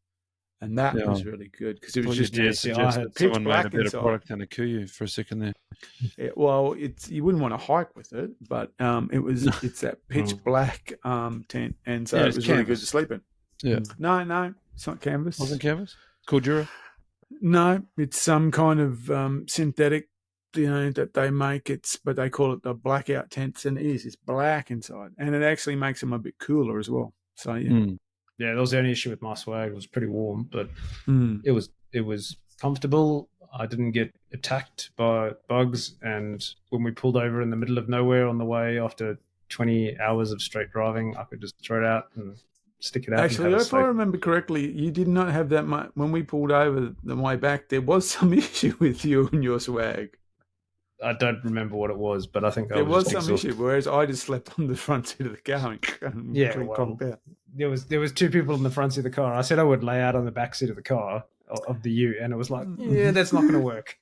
And that was really good because it was just
pitch black made a better product than a Kuyu for a second there.
Yeah, well, you wouldn't want to hike with it, but it's that pitch black tent, and so it was really good to sleep in.
Yeah.
No, it's not canvas.
Wasn't canvas? Cordura?
No, it's some kind of synthetic, that they make. But they call it the blackout tents, and it is. It's black inside, and it actually makes them a bit cooler as well. So yeah.
Yeah, that was the only issue with my swag. It was pretty warm, but it was comfortable. I didn't get attacked by bugs, and when we pulled over in the middle of nowhere on the way after 20 hours of straight driving, I could just throw it out and stick it out.
Actually, if I remember correctly, you did not have that much. When we pulled over the way back, there was some issue with you and your swag.
I don't remember what it was, but I think
there was some issue. Whereas I just slept on the front seat of the car and out.
There was 2 people in the front seat of the car. I said I would lay out on the back seat of the car of the U, and it was like, yeah, that's not going to work.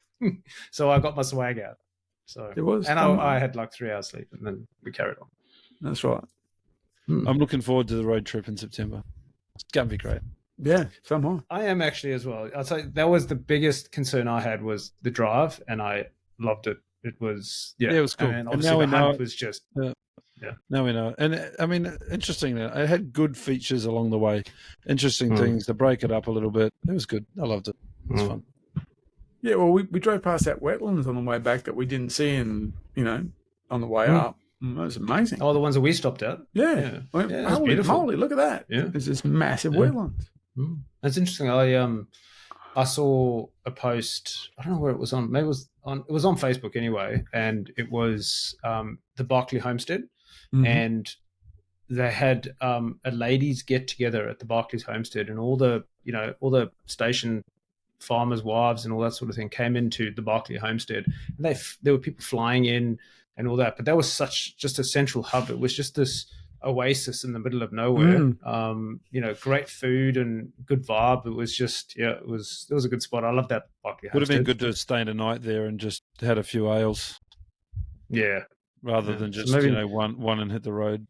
So I got my swag out. So
it was,
and I had like 3 hours sleep, and then we carried on.
That's right.
I'm looking forward to the road trip in September. It's going to be great.
Yeah, somehow.
I am actually as well. I'd say that was the biggest concern I had was the drive, and I loved it. It was
it was cool.
And obviously the hunt was just
now we know. And I mean, interesting. It had good features along the way. Interesting things to break it up a little bit. It was good. I loved it. It was fun.
Yeah, well, we drove past that wetlands on the way back that we didn't see, on the way up. That was amazing.
Oh, the ones that we stopped at.
Yeah, holy moly, look at that.
Yeah,
there's this massive wetlands.
That's interesting. I saw a post. I don't know where it was on. Maybe it was on Facebook anyway, and it was the Barclay Homestead, and they had a ladies get together at the Barclays Homestead, and all the station farmers' wives and all that sort of thing came into the Barclay Homestead, and there were people flying in and all that. But that was just a central hub. It was just this oasis in the middle of nowhere. Great food and good vibe. It was just it was a good spot. I love that Barclay Homestead.
Would have been good to stay a night there and just had a few ales.
Yeah.
Rather than just one and hit the road.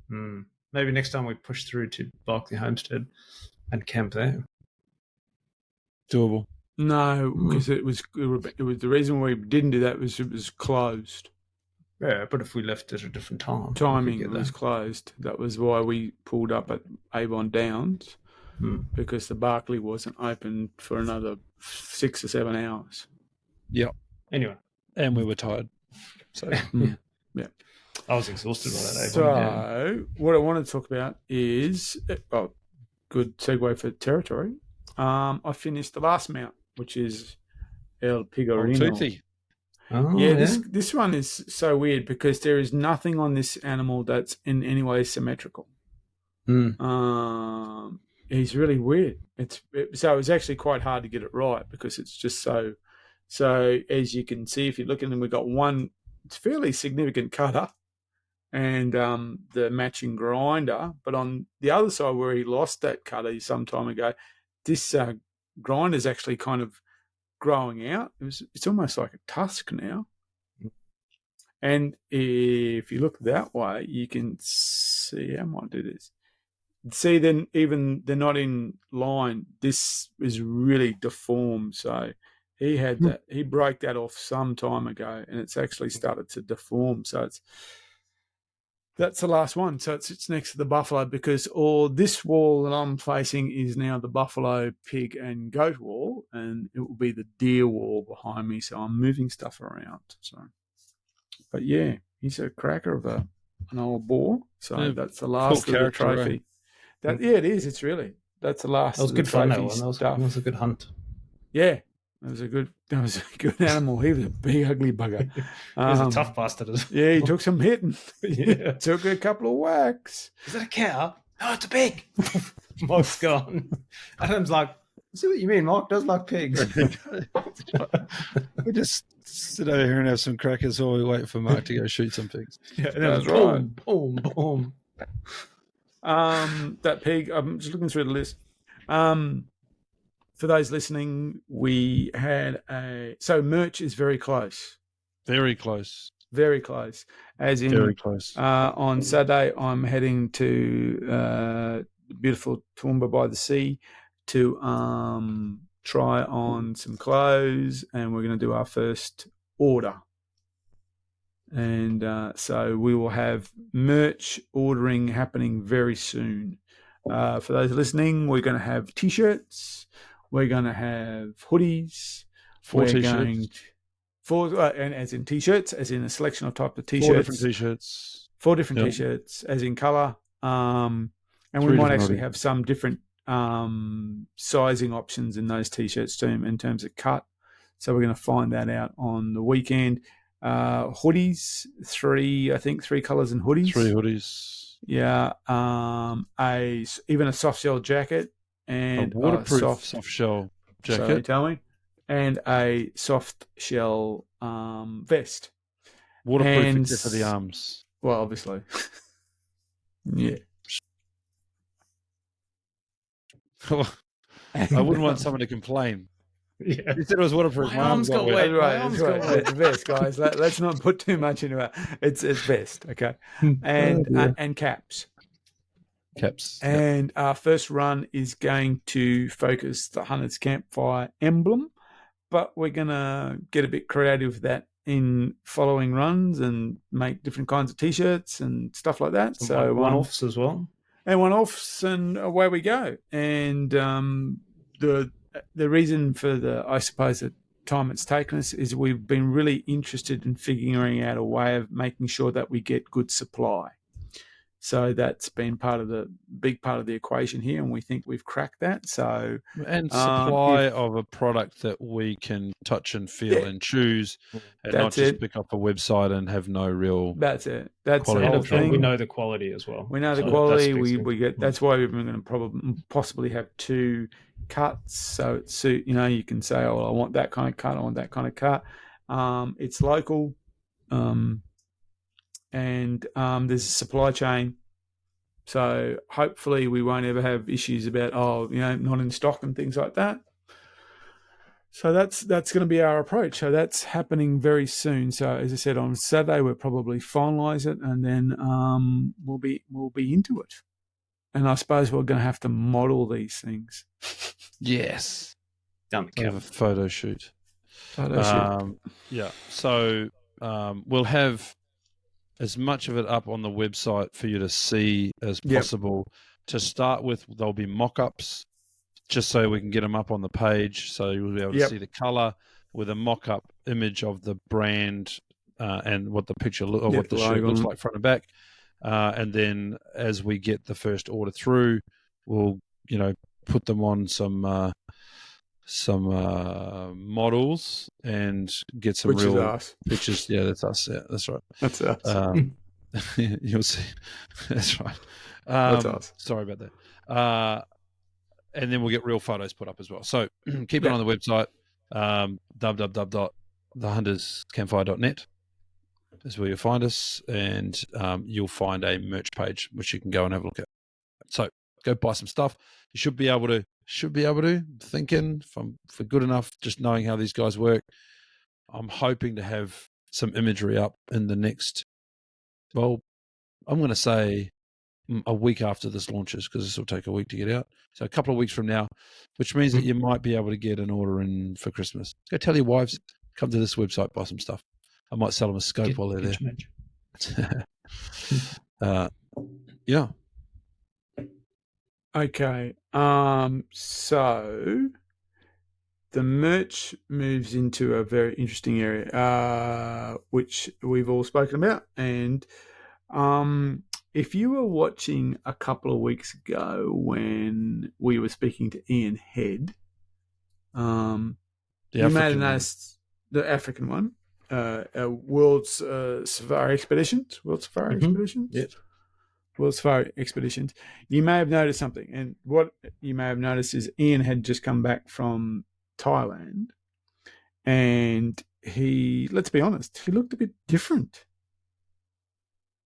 Maybe next time we push through to Barclay Homestead and camp there.
Doable.
No, because it was the reason we didn't do that was it was closed.
Yeah, but if we left at a different time.
Timing was closed. That was why we pulled up at Avon Downs, because the Barclay wasn't open for another 6 or 7 hours.
Yep.
Anyway.
And we were tired. So,
yeah.
I was exhausted by that Avon.
So, what I want to talk about is, good segue for territory. I finished the last mount, which is El Pigorino.
Toothy.
Oh, yeah, this one is so weird because there is nothing on this animal that's in any way symmetrical. He's really weird. So it's actually quite hard to get it right because it's just so. As you can see, if you look at them, we've got one fairly significant cutter and the matching grinder. But on the other side, where he lost that cutter some time ago, this grinder is actually kind of growing out. It's almost like a tusk now, And if you look that way, you can see, I might do this. See, then even they're not in line. This is really deformed. So he had that. He broke that off some time ago, and it's actually started to deform. So that's the last one. So it sits next to the buffalo because this wall that I'm facing is now the buffalo, pig, and goat wall, and it will be the deer wall behind me. So I'm moving stuff around. So, but yeah, he's a cracker of an old boar. So that's the last of the trophy. Right? It is. It's really that's the last.
That was good fun. That one. That was a good hunt.
Yeah, that was a good animal. He was a big ugly bugger.
He was a tough bastard as well.
Yeah, he took some hitting.
Yeah,
took a couple of whacks.
Is that a cow? No, it's a pig. Mark's gone. Adam's like, I see what you mean. Mark does like pigs.
We just sit over here and have some crackers while we wait for Mark to go shoot some pigs.
Yeah, that's right. Boom, boom.
That pig, I'm just looking through the list. For those listening, we had so merch is very close.
Very close.
Very close. As in
very close.
On Saturday, I'm heading to beautiful Toowoomba by the sea to try on some clothes, and we're going to do our first order. And so we will have merch ordering happening very soon. For those listening, we're going to have T-shirts. We're going to have hoodies.
Four T-shirts.
And as in T-shirts, as in a selection of type of T-shirts.
4 different T-shirts.
4 different T-shirts, as in colour. And we might actually have some different sizing options in those T-shirts too, in terms of cut. So we're going to find that out on the weekend. Hoodies, 3 colours in hoodies.
3 hoodies.
Yeah. Even a soft shell jacket and
a waterproof soft shell jacket.
So tell me. And a soft shell vest.
Waterproof except for the arms.
Well, obviously. Yeah.
I wouldn't want someone to complain.
Yeah.
You said it was waterproof.
My arms got wet.
Right. It's vest, guys. Let's not put too much into it. It's vest, okay? And caps.
Caps.
And our first run is going to focus the Hunter's Campfire emblem, but we're going to get a bit creative with that in following runs and make different kinds of T-shirts and stuff like that. So
one-offs as well.
And one-offs, and away we go. And the reason for the time it's taken us is we've been really interested in figuring out a way of making sure that we get good supply. So that's been big part of the equation here, and we think we've cracked that. So
supply of a product that we can touch and feel and choose, and not just pick up a website and have no real.
That's it. That's
the whole thing. We know the quality as well.
We know the quality. We get. That's why we're going to possibly have 2 cuts. So it suit. You can say, "Oh, I want that kind of cut. I want that kind of cut." It's local. And there's a supply chain, so hopefully we won't ever have issues about not in stock and things like that. So that's going to be our approach. So that's happening very soon. So as I said, on Saturday we'll probably finalise it, and then we'll be into it. And I suppose we're going to have to model these things.
Yes,
done the
have a photo shoot. Yeah. So we'll have as much of it up on the website for you to see as possible. To start with, there'll be mock-ups, just so we can get them up on the page, so you'll be able to see the colour with a mock-up image of the brand and what the picture what the shirt looks like front and back. And then as we get the first order through, we'll put them on some models and get some real pictures. Yeah, that's us. Yeah, that's right.
That's us.
You'll see. That's right.
That's us.
Sorry about that. And then we'll get real photos put up as well. So keep it on the website. www.thehunterscampfire.net is where you'll find us, and you'll find a merch page which you can go and have a look at. So go buy some stuff. You should be able to thinking for good enough, just knowing how these guys work. I'm hoping to have some imagery up in the next, well, I'm going to say a week after this launches, because this will take a week to get out. So a couple of weeks from now, which means that you might be able to get an order in for Christmas. Go tell your wives, come to this website, buy some stuff. I might sell them a scope while they're there. Yeah.
Okay. So the merch moves into a very interesting area, which we've all spoken about. And if you were watching a couple of weeks ago when we were speaking to Ian Head, you may have noticed the African one, World Safari Expeditions.
Yes.
World Safari Expeditions. You may have noticed something, and what you may have noticed is Ian had just come back from Thailand, and let's be honest, he looked a bit different.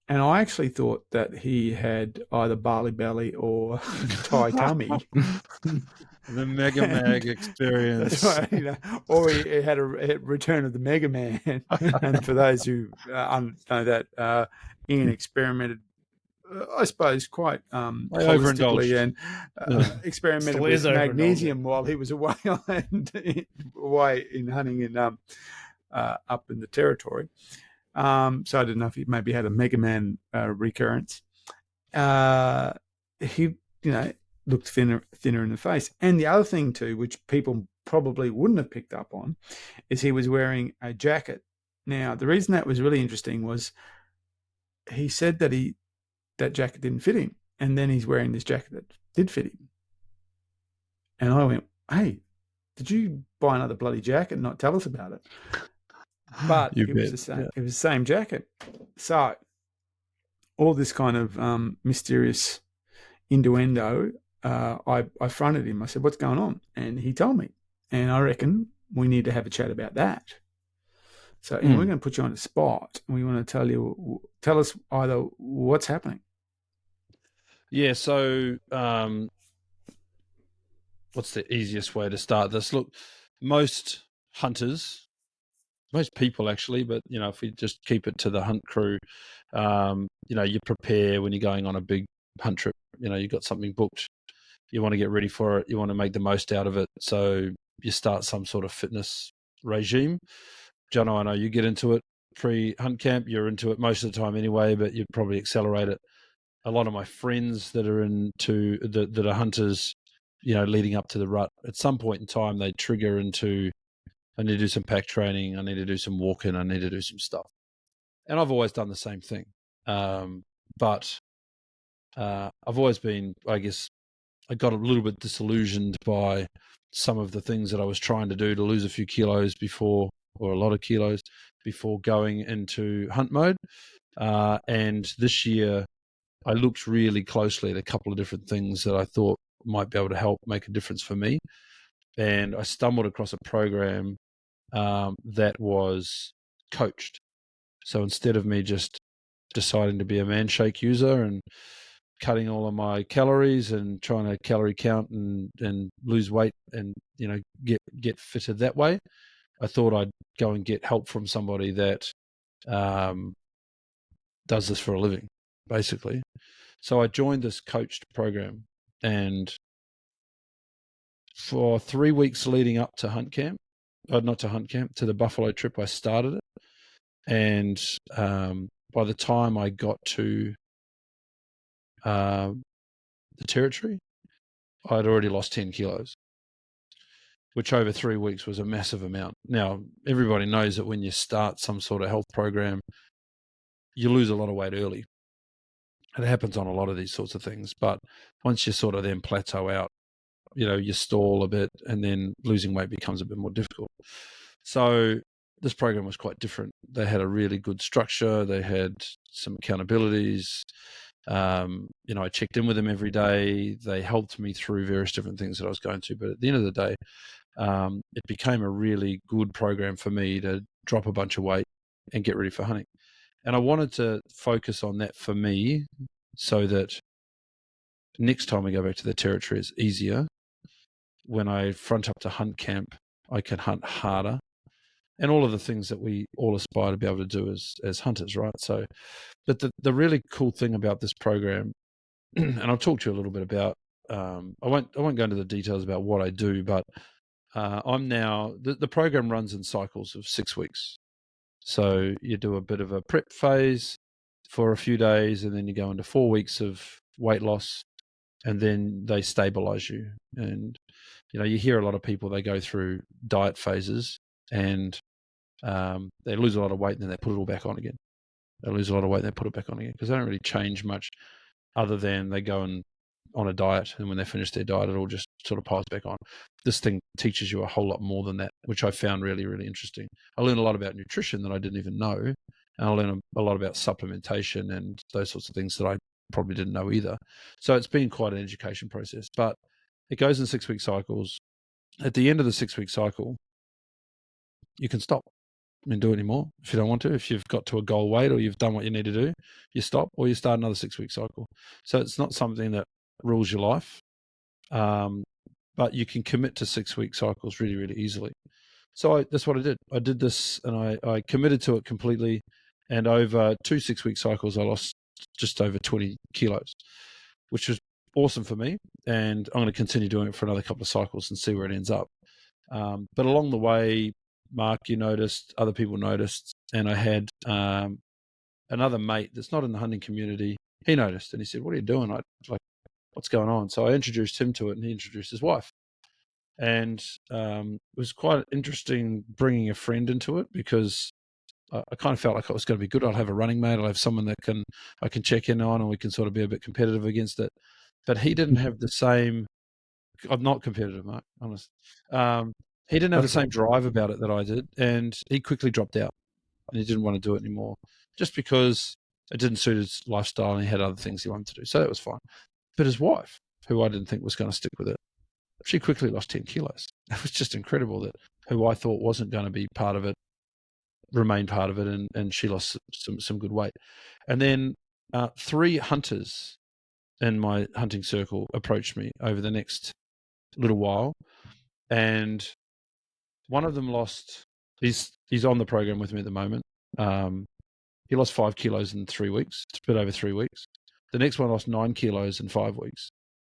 And I actually thought that he had either Bali belly or Thai tummy.
The Mega Mag experience.
That's right, or he had a return of the Mega Man. And for those who know that, Ian experimented, I suppose, quite holistically and experimented with magnesium while he was away in hunting in up in the territory. So I didn't know if he maybe had a Mega Man recurrence. He, looked thinner in the face. And the other thing too, which people probably wouldn't have picked up on, is he was wearing a jacket. Now, the reason that was really interesting was he said that that jacket didn't fit him, and then he's wearing this jacket that did fit him. And I went, "Hey, did you buy another bloody jacket and not tell us about it?" But it was the same. Yeah. It was the same jacket. So all this kind of mysterious innuendo, I fronted him. I said, "What's going on?" And he told me. And I reckon we need to have a chat about that. So we're going to put you on the spot. We want to tell us either what's happening.
Yeah. So what's the easiest way to start this? Look, most people actually, but if we just keep it to the hunt crew, you prepare when you're going on a big hunt trip. You've got something booked, you want to get ready for it, you want to make the most out of it, so you start some sort of fitness regime. Jono, I know you get into it pre-hunt camp, you're into it most of the time anyway, but you'd probably accelerate it. A lot of my friends that are that are hunters, leading up to the rut, at some point in time they trigger into, I need to do some pack training, I need to do some walking, I need to do some stuff. And I've always done the same thing. But I've always been, I guess, I got a little bit disillusioned by some of the things that I was trying to do to lose a few kilos before, or a lot of kilos before going into hunt mode. And this year I looked really closely at a couple of different things that I thought might be able to help make a difference for me. And I stumbled across a program that was coached. So instead of me just deciding to be a Manshake user and cutting all of my calories and trying to calorie count and lose weight and get fitter that way, I thought I'd go and get help from somebody that does this for a living, basically. So I joined this coached program, and for 3 weeks leading up to hunt camp, not to hunt camp, to the buffalo trip, I started it. And by the time I got to the territory, I'd already lost 10 kilos, which over 3 weeks was a massive amount. Now, everybody knows that when you start some sort of health program, you lose a lot of weight early. And it happens on a lot of these sorts of things. But once you sort of then plateau out, you stall a bit, and then losing weight becomes a bit more difficult. So this program was quite different. They had a really good structure. They had some accountabilities. I checked in with them every day. They helped me through various different things that I was going to. But at the end of the day, it became a really good program for me to drop a bunch of weight and get ready for hunting. And I wanted to focus on that for me so that next time we go back to the territory, it's easier. When I front up to hunt camp, I can hunt harder and all of the things that we all aspire to be able to do as hunters, right? So, but the really cool thing about this program, and I'll talk to you a little bit about, I won't go into the details about what I do, but I'm now, the program runs in cycles of 6 weeks. So you do a bit of a prep phase for a few days, and then you go into 4 weeks of weight loss, and then they stabilize you. And, you hear a lot of people, they go through diet phases and they lose a lot of weight and then they put it all back on again. They lose a lot of weight and they put it back on again because they don't really change much other than they go on a diet, and when they finish their diet, it all just sort of piles back on. This thing teaches you a whole lot more than that, which I found really, really interesting. I learned a lot about nutrition that I didn't even know, and I learned a lot about supplementation and those sorts of things that I probably didn't know either. So it's been quite an education process, but it goes in 6 week cycles. At the end of the 6 week cycle, you can stop and do it anymore if you don't want to. If you've got to a goal weight or you've done what you need to do, you stop or you start another 6 week cycle. So it's not something that rules your life, but you can commit to 6 week cycles really, really easily. So that's what I did. I did this and I committed to it completely. And over 2 6 week cycles, I lost just over 20 kilos, which was awesome for me. And I'm going to continue doing it for another couple of cycles and see where it ends up. But along the way, Mark, you noticed, other people noticed, and I had another mate that's not in the hunting community. He noticed and he said, "What are you doing? What's going on?" So I introduced him to it, and he introduced his wife. And it was quite interesting bringing a friend into it because I kind of felt like it was going to be good. I'll have a running mate. I'll have someone that I can check in on, and we can sort of be a bit competitive against it. But he didn't have the same. I'm not competitive, Mark, honest. He didn't have the same drive about it that I did, and he quickly dropped out, and he didn't want to do it anymore, just because it didn't suit his lifestyle, and he had other things he wanted to do. So that was fine. But his wife, who I didn't think was going to stick with it, she quickly lost 10 kilos. It was just incredible that who I thought wasn't going to be part of it remained part of it, and she lost some good weight. And then 3 hunters in my hunting circle approached me over the next little while, and one of them lost. He's on the program with me at the moment. He lost 5 kilos in 3 weeks, a bit over 3 weeks. The next one lost 9 kilos in 5 weeks,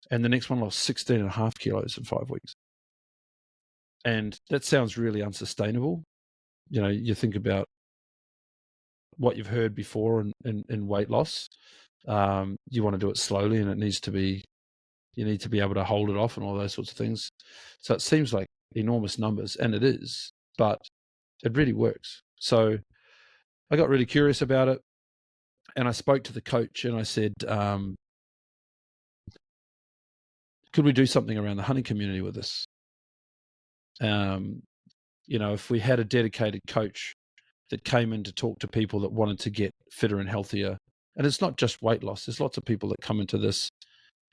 and the next one lost 16.5 kilos in 5 weeks. And that sounds really unsustainable. You think about what you've heard before in weight loss. You want to do it slowly, and you need to be able to hold it off and all those sorts of things. So it seems like enormous numbers, and it is, but it really works. So I got really curious about it, and I spoke to the coach, and I said, could we do something around the hunting community with this? If we had a dedicated coach that came in to talk to people that wanted to get fitter and healthier, and it's not just weight loss. There's lots of people that come into this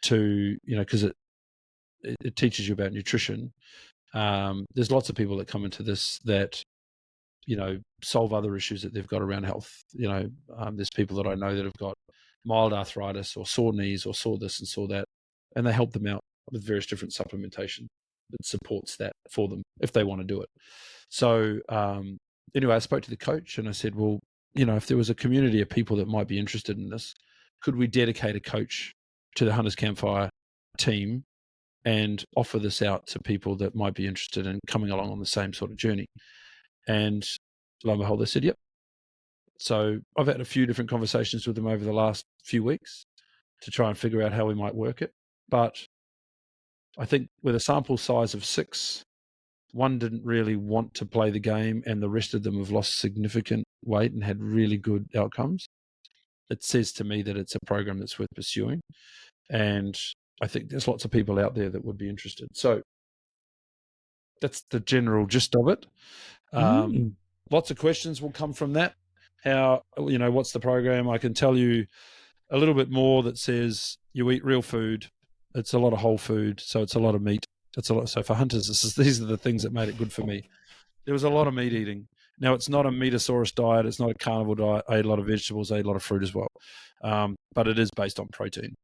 because it teaches you about nutrition. There's lots of people that come into this that, solve other issues that they've got around health. There's people that I know that have got mild arthritis or sore knees or sore this and sore that, and they help them out with various different supplementation that supports that for them if they want to do it. So anyway, I spoke to the coach and I said, well, if there was a community of people that might be interested in this, could we dedicate a coach to the Hunters Campfire team and offer this out to people that might be interested in coming along on the same sort of journey? And lo and behold, they said, yep. So I've had a few different conversations with them over the last few weeks to try and figure out how we might work it. But I think with a sample size of 6, one didn't really want to play the game, and the rest of them have lost significant weight and had really good outcomes. It says to me that it's a program that's worth pursuing. And I think there's lots of people out there that would be interested. So that's the general gist of it. Lots of questions will come from that. How, what's the program? I can tell you a little bit more that says you eat real food. It's a lot of whole food. So it's a lot of meat. It's a lot. So for hunters, these are the things that made it good for me. There was a lot of meat eating. Now, it's not a Metasaurus diet. It's not a carnivore diet. I ate a lot of vegetables. I ate a lot of fruit as well. But it is based on protein.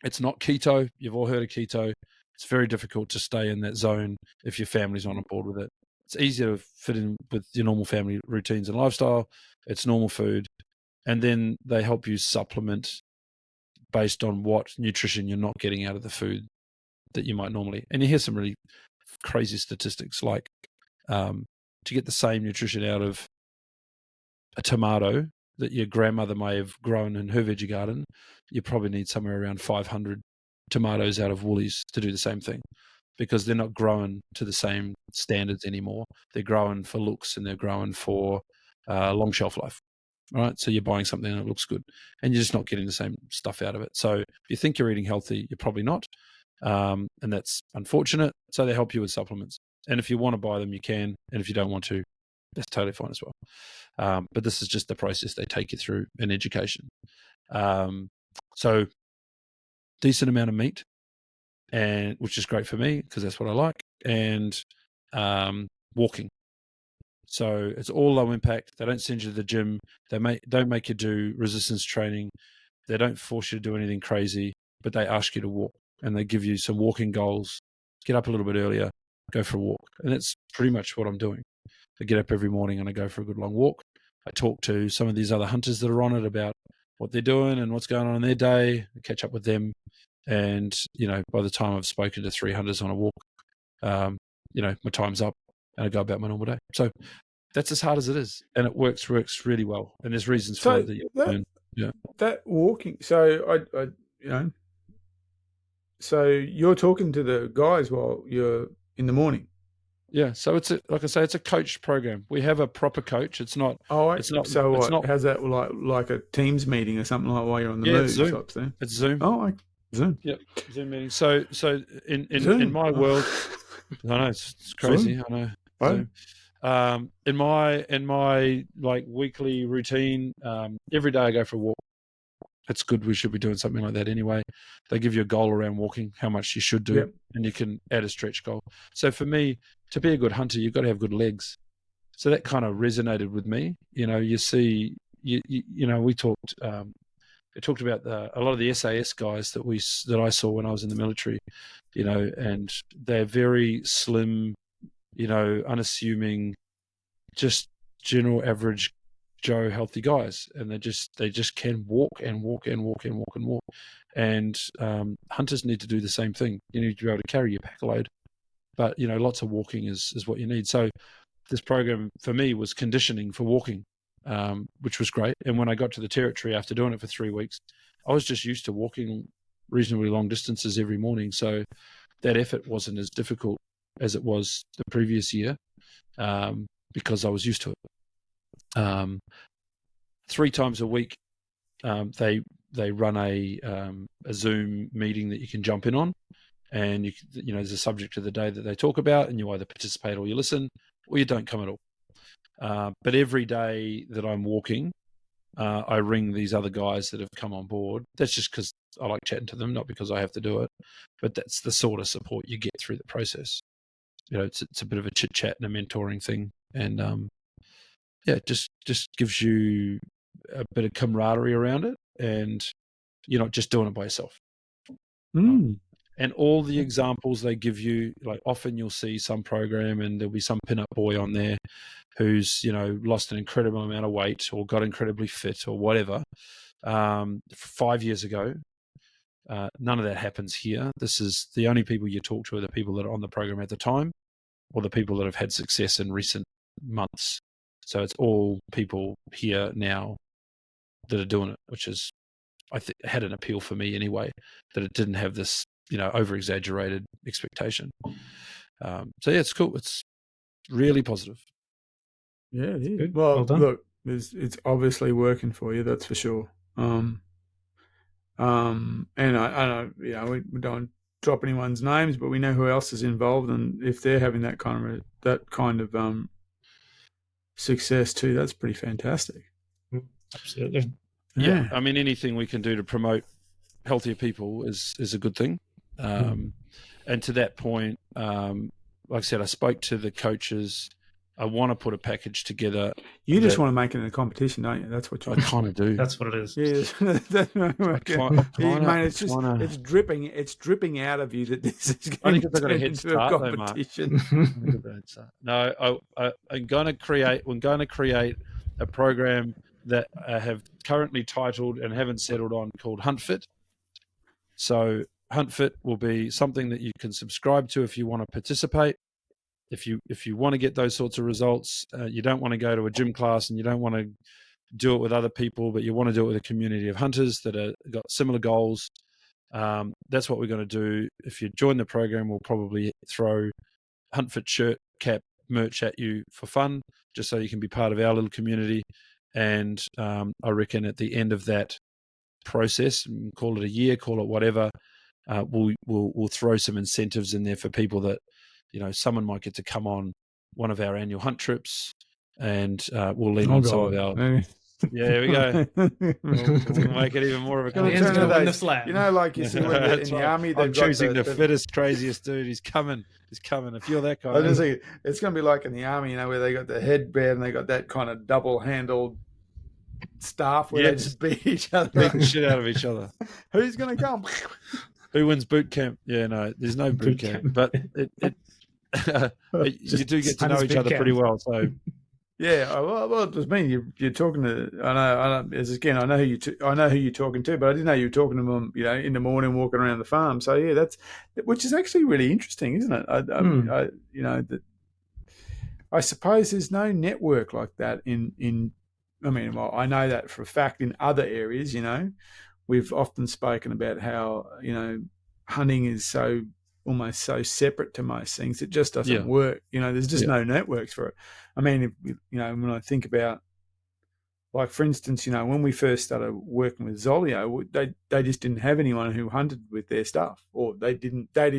It's not keto. You've all heard of keto. It's very difficult to stay in that zone if your family's not on board with it. It's easier to fit in with your normal family routines and lifestyle. It's normal food. And then they help you supplement based on what nutrition you're not getting out of the food that you might normally. And you hear some really crazy statistics, like to get the same nutrition out of a tomato that your grandmother may have grown in her veggie garden, you probably need somewhere around 500 tomatoes out of Woolies to do the same thing, because they're not growing to the same standards anymore. They're growing for looks and they're growing for long shelf life. All right, so you're buying something that looks good, and you're just not getting the same stuff out of it. So if you think you're eating healthy, you're probably not, and that's unfortunate. So they help you with supplements, and if you want to buy them, you can, and if you don't want to, that's totally fine as well. But this is just the process they take you through in education. So decent amount of meat, and which is great for me because that's what I like, and walking. So it's all low impact. They don't send you to the gym. They don't make you do resistance training. They don't force you to do anything crazy, but they ask you to walk, and they give you some walking goals. Get up a little bit earlier, go for a walk. And that's pretty much what I'm doing. I get up every morning and I go for a good long walk. I talk to some of these other hunters that are on it about what they're doing and what's going on in their day. I catch up with them. And, by the time I've spoken to 3 hunters on a walk, my time's up and I go about my normal day. So that's as hard as it is. And it works really well. And there's reasons for it that you learn. Yeah.
That walking. So so you're talking to the guys while you're in the morning.
Yeah, so it's it's a coached program. We have a proper coach. It's not. It's not.
So
it's not.
How's that like a Teams meeting or something like while you're on the move?
It's Zoom.
Type thing?
It's Zoom.
Oh, Zoom.
Yep, Zoom meeting. So in my world, I know it's crazy. Zoom? I know.
Right.
Zoom. In my like weekly routine, every day I go for a walk. It's good. We should be doing something like that anyway. They give you a goal around walking, how much you should do, and you can add a stretch goal. So for me, to be a good hunter, you've got to have good legs. So that kind of resonated with me. You see, we talked. We talked about a lot of the SAS guys that I saw when I was in the military, and they're very slim, unassuming, just general average Joe healthy guys, and they just can walk and walk and walk and walk and walk. And hunters need to do the same thing. You need to be able to carry your pack load, but lots of walking is what you need. So this program for me was conditioning for walking, which was great. And when I got to the territory after doing it for 3 weeks, I was just used to walking reasonably long distances every morning. So that effort wasn't as difficult as it was the previous year, because I was used to it. 3 times a week, they run a Zoom meeting that you can jump in on, and there's a subject of the day that they talk about, and you either participate or you listen, or you don't come at all. But every day that I'm walking, I ring these other guys that have come on board. That's just because I like chatting to them, not because I have to do it. But that's the sort of support you get through the process. It's a bit of a chit chat and a mentoring thing, and it just gives you a bit of camaraderie around it, and you're not just doing it by yourself. And all the examples they give you, like often you'll see some program and there'll be some pin-up boy on there who's, lost an incredible amount of weight or got incredibly fit or whatever. 5 years ago, none of that happens here. This is the only people you talk to are the people that are on the program at the time, or the people that have had success in recent months. So it's all people here now that are doing it, which is, had an appeal for me anyway, that it didn't have this, over-exaggerated expectation. It's cool. It's really positive.
Yeah, it is. Well done. Look, it's obviously working for you, that's for sure. And I we don't drop anyone's names, but we know who else is involved, and if they're having that kind of success too, that's pretty fantastic.
Absolutely.
Yeah. I mean, anything we can do to promote healthier people is a good thing. And to that point, like I said, I spoke to the coaches I want to put a package together.
You just want to make it in a competition, don't you? That's what you
I kind of do.
That's what it is.
Yeah, it's dripping. It's dripping out of you that this is going to turn into a competition.
No, I'm going to create. We're going to create a program that I have currently titled and haven't settled on, called HuntFit. So HuntFit will be something that you can subscribe to if you want to participate. If you want to get those sorts of results, you don't want to go to a gym class and you don't want to do it with other people, but you want to do it with a community of hunters that are got similar goals. That's what we're going to do. If you join the program, we'll probably throw HuntFit shirt, cap, merch at you for fun, just so you can be part of our little community. And I reckon at the end of that process, call it a year, call it whatever, we'll throw some incentives in there for people that, someone might get to come on one of our annual hunt trips, and we'll lean on some of our. Yeah, here we go. We'll make it even more of a competition.
Like you see in the army,
I'm choosing the fittest, craziest dude. He's coming. If you're that guy,
it's going to be like in the army, where they got the headband and they got that kind of double-handled staff where they just beat each other,
beat the shit out of each other.
Who's going to come?
Who wins boot camp? Yeah, no, there's no boot camp, but you do get to know each other pretty well. So.
Yeah, well, it just means you're talking to. I know who you're talking to, but I didn't know you were talking to them. In the morning, walking around the farm. So yeah, which is actually really interesting, isn't it? I suppose there's no network like that in. I know that for a fact in other areas. We've often spoken about how hunting is almost so separate to most things, it just doesn't work. There's just no networks for it. When I think about, like, for instance, when we first started working with Zolio, they just didn't have anyone who hunted with their stuff, or they didn't have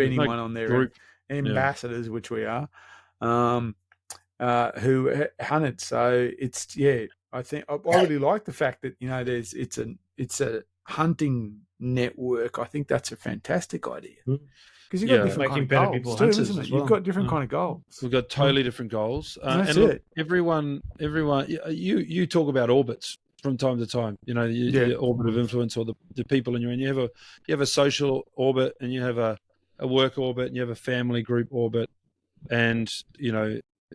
anyone on their ambassadors, which we are, who hunted. So I think I really like the fact that it's a hunting network. I think that's a fantastic idea, because you've got different kind of goals too, isn't it? You've got different kind of goals.
We've got totally different goals,
and look,
everyone. You talk about orbits from time to time. The orbit of influence, or the people in your end. You have a social orbit, and you have a work orbit, and you have a family group orbit, and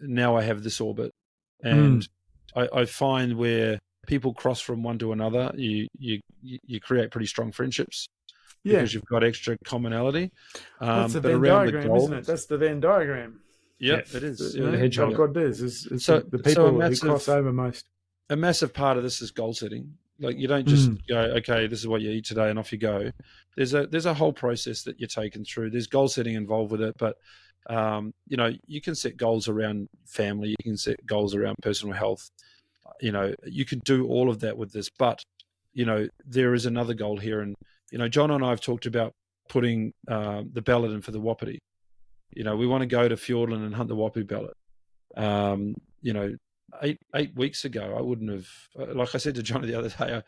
now I have this orbit, and I find where people cross from one to another, you create pretty strong friendships because you've got extra commonality.
That's the Venn diagram, isn't it? That's the Venn diagram.
It is.
The hedgehog. God is the people who cross over most.
A massive part of this is goal setting. Like, you don't just go, okay, this is what you eat today, and off you go. There's a whole process that you're taken through. There's goal setting involved with it, but you can set goals around family. You can set goals around personal health. You can do all of that with this, but there is another goal here, and John and I have talked about putting the ballot in for the Wapiti. We want to go to Fiordland and hunt the Wapiti ballot. 8 weeks ago, I wouldn't have. Like I said to Johnny the other day,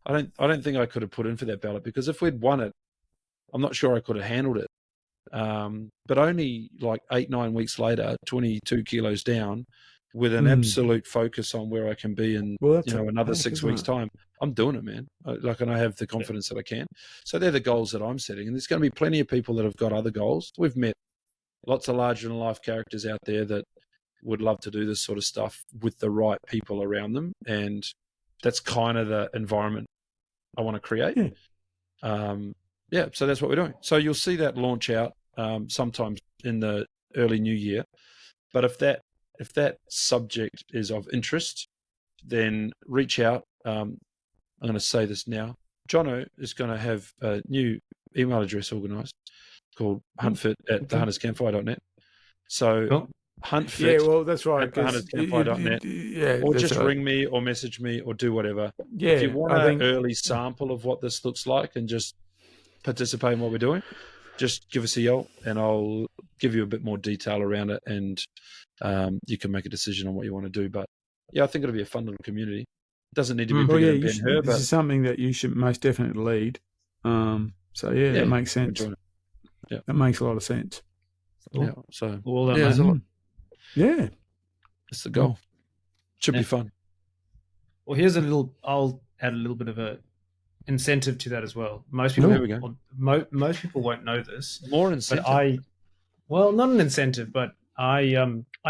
I don't think I could have put in for that ballot, because if we'd won it, I'm not sure I could have handled it. But only like 8-9 weeks later, 22 kilos down, with an absolute focus on where I can be in another 6 weeks' time, I'm doing it, man. And I have the confidence that I can. So they're the goals that I'm setting, and there's going to be plenty of people that have got other goals. We've met lots of larger than life characters out there that would love to do this sort of stuff with the right people around them, and that's kind of the environment I want to create. So that's what we're doing. So you'll see that launch out sometime in the early new year. But if that subject is of interest, then reach out. I'm going to say this now. Jono is going to have a new email address organised called huntfit@thehunterscampfire.net. So huntfit.
Yeah, well, that's right.
thehunterscampfire.net. Or just ring me or message me or do whatever.
Yeah,
if you want an early sample of what this looks like and just participate in what we're doing, just give us a yell and I'll give you a bit more detail around it, and you can make a decision on what you want to do. But yeah, I think it'll be a fun little community. It doesn't need to be bigger than Ben-Hur.
This is something that you should most definitely lead. That makes sense. That makes a lot of sense.
Yeah. So
all that
Yeah.
That's the goal. Should be fun.
Well, I'll add a little bit of a incentive to that as well. Most
There
people,
we go.
most people won't know this.
More incentive.
But not an incentive, but I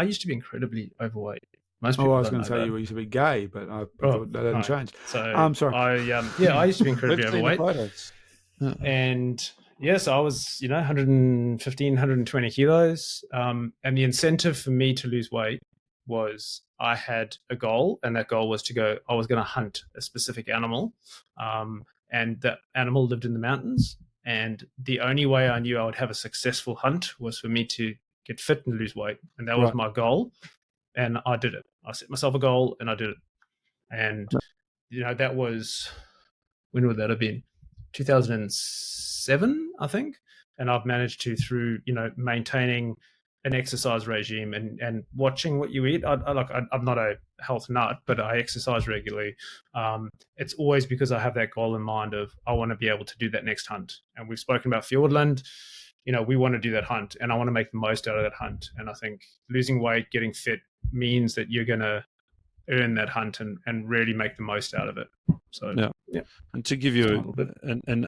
used to be incredibly overweight. Most people.
I was going to say you used to be gay, but I thought that hadn't changed.
So
I'm sorry.
I used to be incredibly overweight. And yes, I was 115, 120 kilos. And the incentive for me to lose weight was I had a goal, and that goal was I was going to hunt a specific animal. And that animal lived in the mountains. And the only way I knew I would have a successful hunt was for me to get fit and lose weight. And that was my goal. And I did it. I set myself a goal and I did it. And, that was, when would that have been? 2007, I think. And I've managed to, through, maintaining an exercise regime and watching what you eat. I'm not a health nut, but I exercise regularly. It's always because I have that goal in mind of I want to be able to do that next hunt. And we've spoken about Fiordland. We want to do that hunt, and I want to make the most out of that hunt. And I think losing weight, getting fit means that you're going to earn that hunt and really make the most out of it. So yeah.
And to give you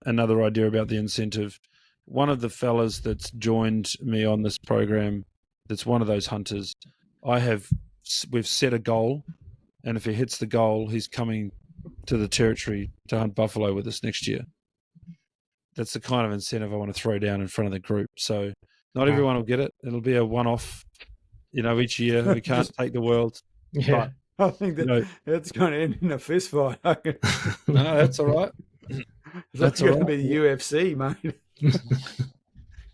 another idea about the incentive, one of the fellas that's joined me on this program, that's one of those hunters, we've set a goal, and if he hits the goal, he's coming to the territory to hunt buffalo with us next year. That's the kind of incentive I want to throw down in front of the group. So not everyone will get it. It'll be a one-off, each year. We can't take the world.
Yeah.
But I think that's going to end in a fist fight.
No, that's all right.
That's going to be the UFC, mate.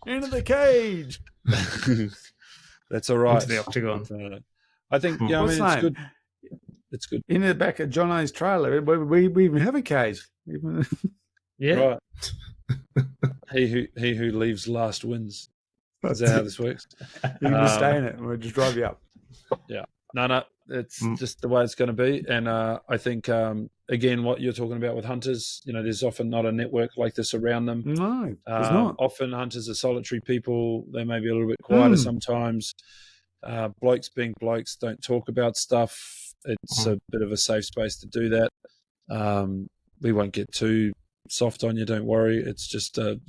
Into the cage.
That's all right.
Into the octagon.
I think, it's good. It's good.
In the back of John O's trailer, we even have a cage.
Yeah.
Right. He who leaves last wins. Is that how this works?
You can just stay in it and we'll just drive you up.
Yeah. No. It's just the way it's going to be. And I think, again, what you're talking about with hunters, there's often not a network like this around them.
No, there's not.
Often hunters are solitary people. They may be a little bit quieter sometimes. Blokes being blokes don't talk about stuff. It's a bit of a safe space to do that. We won't get too soft on you, don't worry. It's just a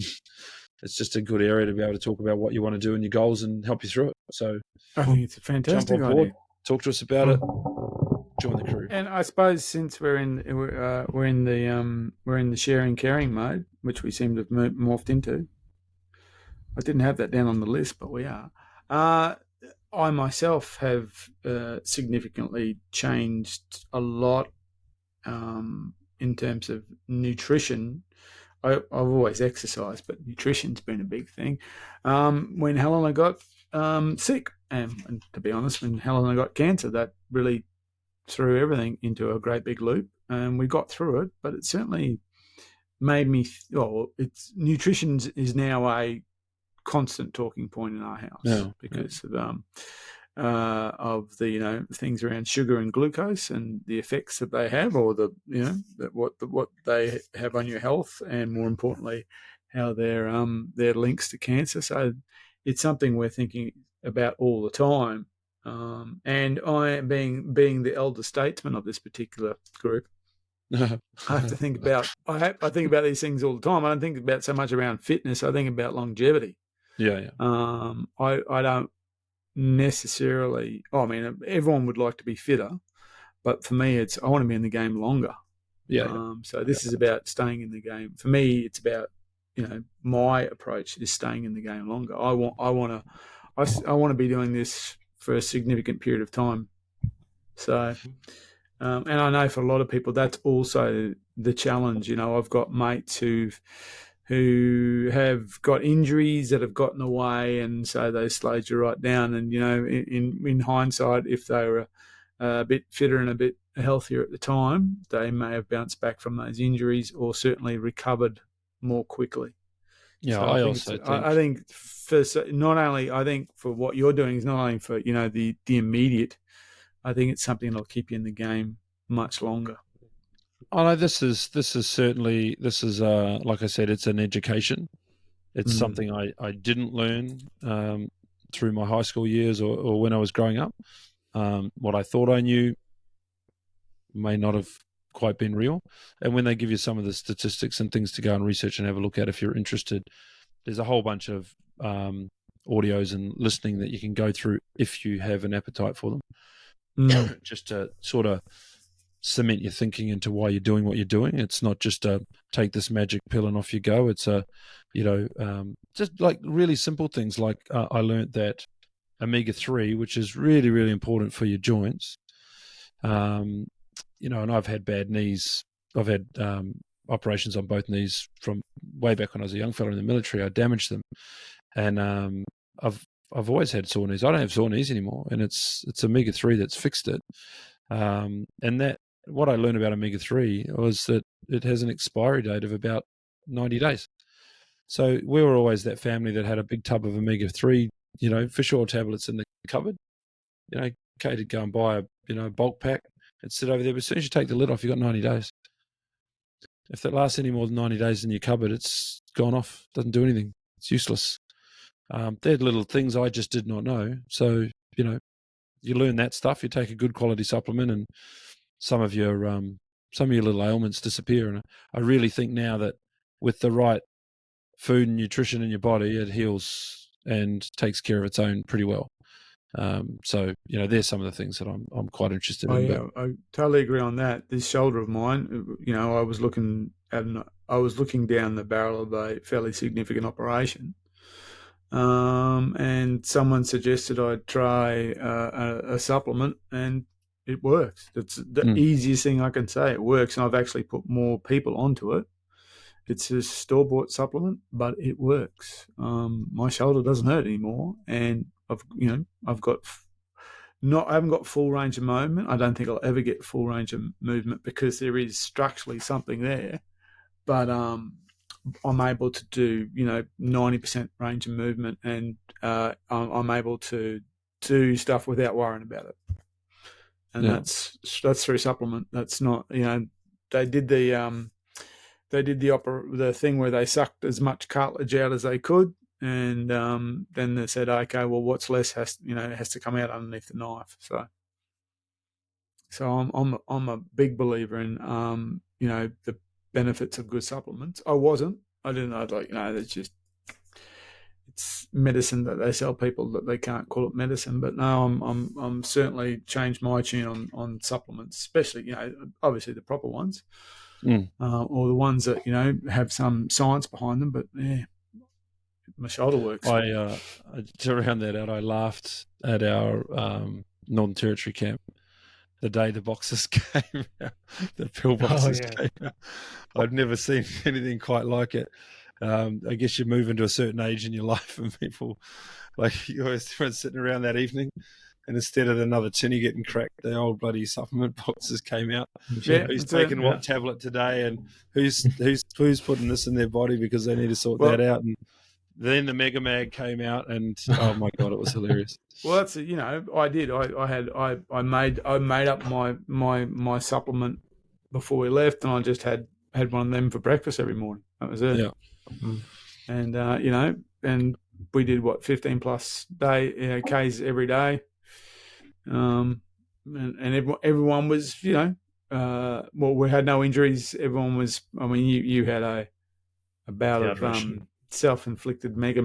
good area to be able to talk about what you want to do and your goals and help you through it. So
I think it's a fantastic idea.
Talk to us about it. Join the crew.
And I suppose since we're in the sharing caring mode, which we seem to have morphed into. I didn't have that down on the list, but we are. I myself have significantly changed a lot in terms of nutrition. I've always exercised, but nutrition's been a big thing. When Helena got sick, and to be honest, when Helena got cancer, that really threw everything into a great big loop, and we got through it. But it certainly made me. Nutrition is now a constant talking point in our house because of the things around sugar and glucose and the effects that they have, or what they have on your health, and more importantly, how their links to cancer. So it's something we're thinking about all the time. And I, being the elder statesman of this particular group, I have to think about. I think about these things all the time. I don't think about so much around fitness. I think about longevity.
Yeah.
I don't necessarily. Everyone would like to be fitter, but for me, I want to be in the game longer.
Yeah.
So this is about staying in the game. For me, it's about my approach is staying in the game longer. I want to be doing this for a significant period of time. So, and I know for a lot of people that's also the challenge. I've got mates who have got injuries that have gotten away, and so they slowed you right down. And in hindsight, if they were a bit fitter and a bit healthier at the time, they may have bounced back from those injuries, or certainly recovered more quickly.
Yeah,
so I think for what you're doing is not only for the immediate. I think it's something that'll keep you in the game much longer.
Oh no, this is like I said, it's an education. It's something I didn't learn through my high school years or when I was growing up. What I thought I knew may not have quite been real. And when they give you some of the statistics and things to go and research and have a look at if you're interested, there's a whole bunch of audios and listening that you can go through if you have an appetite for them, just to sort of cement your thinking into why you're doing what you're doing. It's not just a take this magic pill and off you go. It's just like really simple things. Like I learned that omega-3, which is really, really important for your joints. And I've had bad knees. I've had operations on both knees from way back when I was a young fella in the military. I damaged them, and I've always had sore knees. I don't have sore knees anymore, and it's omega-3 that's fixed it. And that what I learned about omega-3 was that it has an expiry date of about 90 days. So we were always that family that had a big tub of omega-3, fish oil tablets in the cupboard. Kate would go and buy a bulk pack and sit over there. But as soon as you take the lid off, you've got 90 days. If that lasts any more than 90 days in your cupboard, it's gone off. Doesn't do anything. It's useless. They're little things I just did not know. So, you learn that stuff. You take a good quality supplement, and some of your little ailments disappear. And I really think now that with the right food and nutrition in your body, it heals and takes care of its own pretty well. So there's some of the things that I'm quite interested in.
Yeah, I totally agree on that. This shoulder of mine, I was looking down the barrel of a fairly significant operation, and someone suggested I'd try a supplement, and it works. It's the easiest thing I can say. It works, and I've actually put more people onto it. It's a store-bought supplement, but it works. My shoulder doesn't hurt anymore, and I haven't got full range of movement. I don't think I'll ever get full range of movement because there is structurally something there, but I'm able to do 90% range of movement, and I'm able to do stuff without worrying about it. And that's through supplement. That's not they did the thing where they sucked as much cartilage out as they could. And then they said, okay, well, what's less has to come out underneath the knife. So I'm a big believer in the benefits of good supplements. I didn't know. It's medicine that they sell people that they can't call it medicine. But no, I'm certainly changed my tune on supplements, especially obviously the proper ones, or the ones that have some science behind them. But yeah. My shoulder works.
To round that out, I laughed at our Northern Territory camp the day the boxes came out, the pill boxes came out. I'd never seen anything quite like it. I guess you move into a certain age in your life, and people, everyone's sitting around that evening, and instead of another tinny getting cracked, the old bloody supplement boxes came out. Who's taking what tablet today, and who's putting this in their body because they need to sort that out. And then the Mega Mag came out, and oh my god, it was hilarious.
Well, that's I did. I made up my supplement before we left, and I just had one of them for breakfast every morning. That was it.
Yeah.
And and we did 15 plus day Ks every day. And everyone was we had no injuries. Everyone was. I mean, you had a bout of self-inflicted mega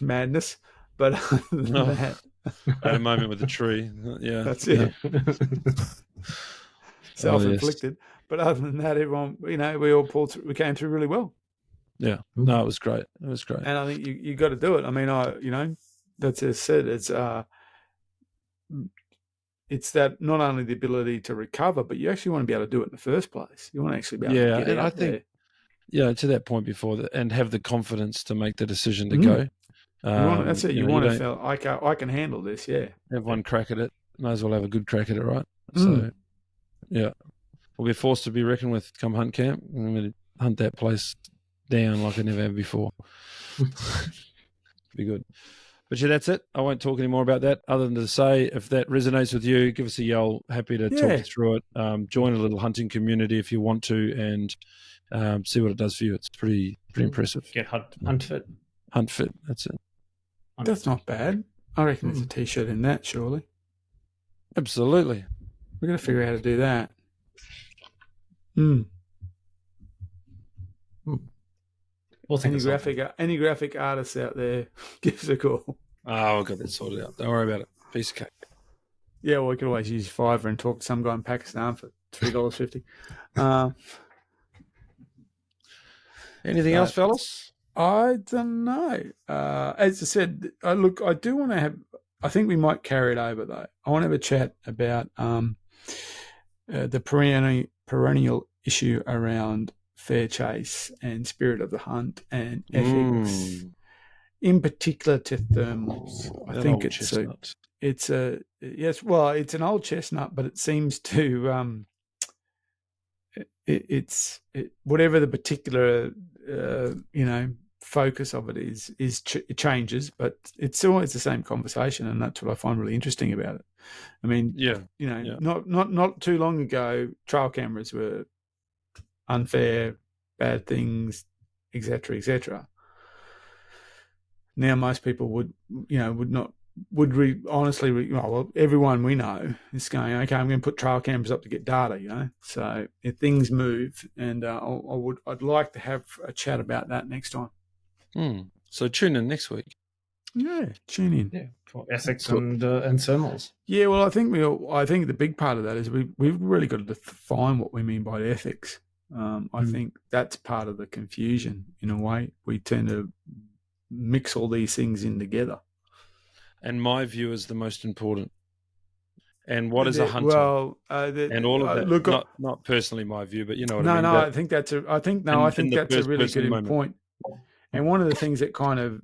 madness, but
I had a moment with the tree. Yeah,
that's it. Self-inflicted, but other than that, everyone, we all pulled through. We came through really well.
Yeah, no, it was great. It was great,
and I think you got to do it. I mean, that's as said. It's that not only the ability to recover, but you actually want to be able to do it in the first place. You want to actually be able to get it. I think.
Yeah, to that point before, and have the confidence to make the decision to go.
That's it. You want to feel, I can handle this, yeah.
Have one crack at it. Might as well have a good crack at it, right? So, yeah. We'll be forced to be reckoned with come hunt camp. I'm going to hunt that place down like I never have before. Be good. But yeah, that's it. I won't talk any more about that other than to say, if that resonates with you, give us a yell. Happy to talk you through it. Join a little hunting community if you want to, and see what it does for you. It's pretty impressive.
Get hunt fit.
Hunt fit. That's it.
That's not bad. I reckon there's a T-shirt in that, surely.
Absolutely.
We're going to figure out how to do that. We'll any graphic artists out there, give us a call.
Oh, I'll get that sorted out. Don't worry about it. Piece of cake. Yeah,
well, we could always use Fiverr and talk to some guy in Pakistan for $3.50.
Anything else, fellas?
I don't know. As I said, I do want to have. I think we might carry it over though. I want to have a chat about the perennial issue around fair chase and spirit of the hunt and ethics, in particular to thermals. I think it's an old chestnut, but it seems to whatever the particular focus of it is it changes, but it's always the same conversation, and that's what I find really interesting about it. I mean, not too long ago, trail cameras were unfair, bad things, etc. Now most people would honestly, everyone we know is going, okay, I'm going to put trail cameras up to get data, So if things move, and I'd like to have a chat about that next time.
So tune in next week.
Yeah, tune in.
Yeah, for ethics and thermals.
Yeah, well, I think the big part of that is we've really got to define what we mean by ethics. I think that's part of the confusion in a way. We tend to mix all these things in together.
And my view is the most important. And what is a hunter?
Well,
and all of that. Look, not personally my view, but you know what I mean.
No, I think that's a really good point. And one of the things that kind of,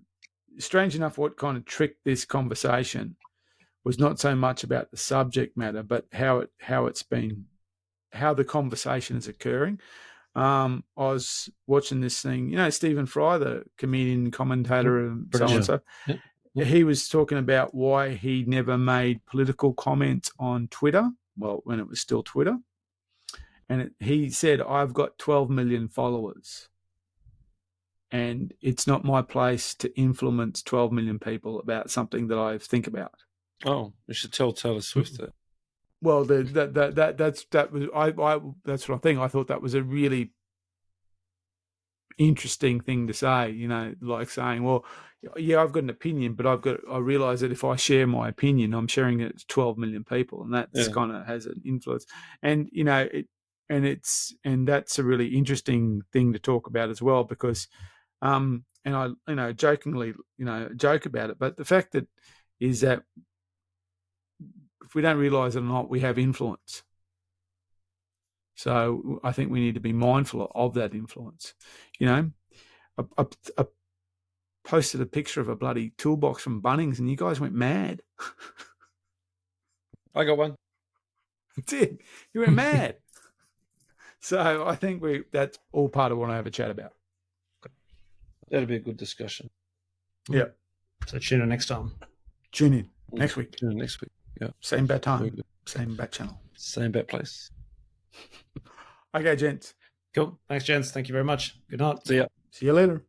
strange enough, what kind of tricked this conversation was not so much about the subject matter, but how the conversation is occurring. I was watching this thing, Stephen Fry, the comedian, commentator, and so on and so. Yep. He was talking about why he never made political comments on Twitter, well, when it was still Twitter. And he said, I've got 12 million followers, and it's not my place to influence 12 million people about something that I think about.
Oh, you should tell Taylor Swift that.
Well, that's what I think. I thought that was a really interesting thing to say, like saying, well, yeah, I've got an opinion, but I realize that if I share my opinion, I'm sharing it to 12 million people, and that's kind of has an influence. And that's a really interesting thing to talk about as well, because and I jokingly joke about it, but the fact that is that if we don't realize it or not, we have influence. So I think we need to be mindful of that influence. I posted a picture of a bloody toolbox from Bunnings, and you guys went mad.
I got one.
Did you went mad? So I think that's all part of what I have a chat about.
That'll be a good discussion.
Yeah.
So tune in next time.
Tune in next week.
Tune in next week. Yeah.
Same bat time. Same bat channel.
Same bat place.
Okay, gents.
Cool. Thanks, gents. Thank you very much. Good night.
See ya.
See you later.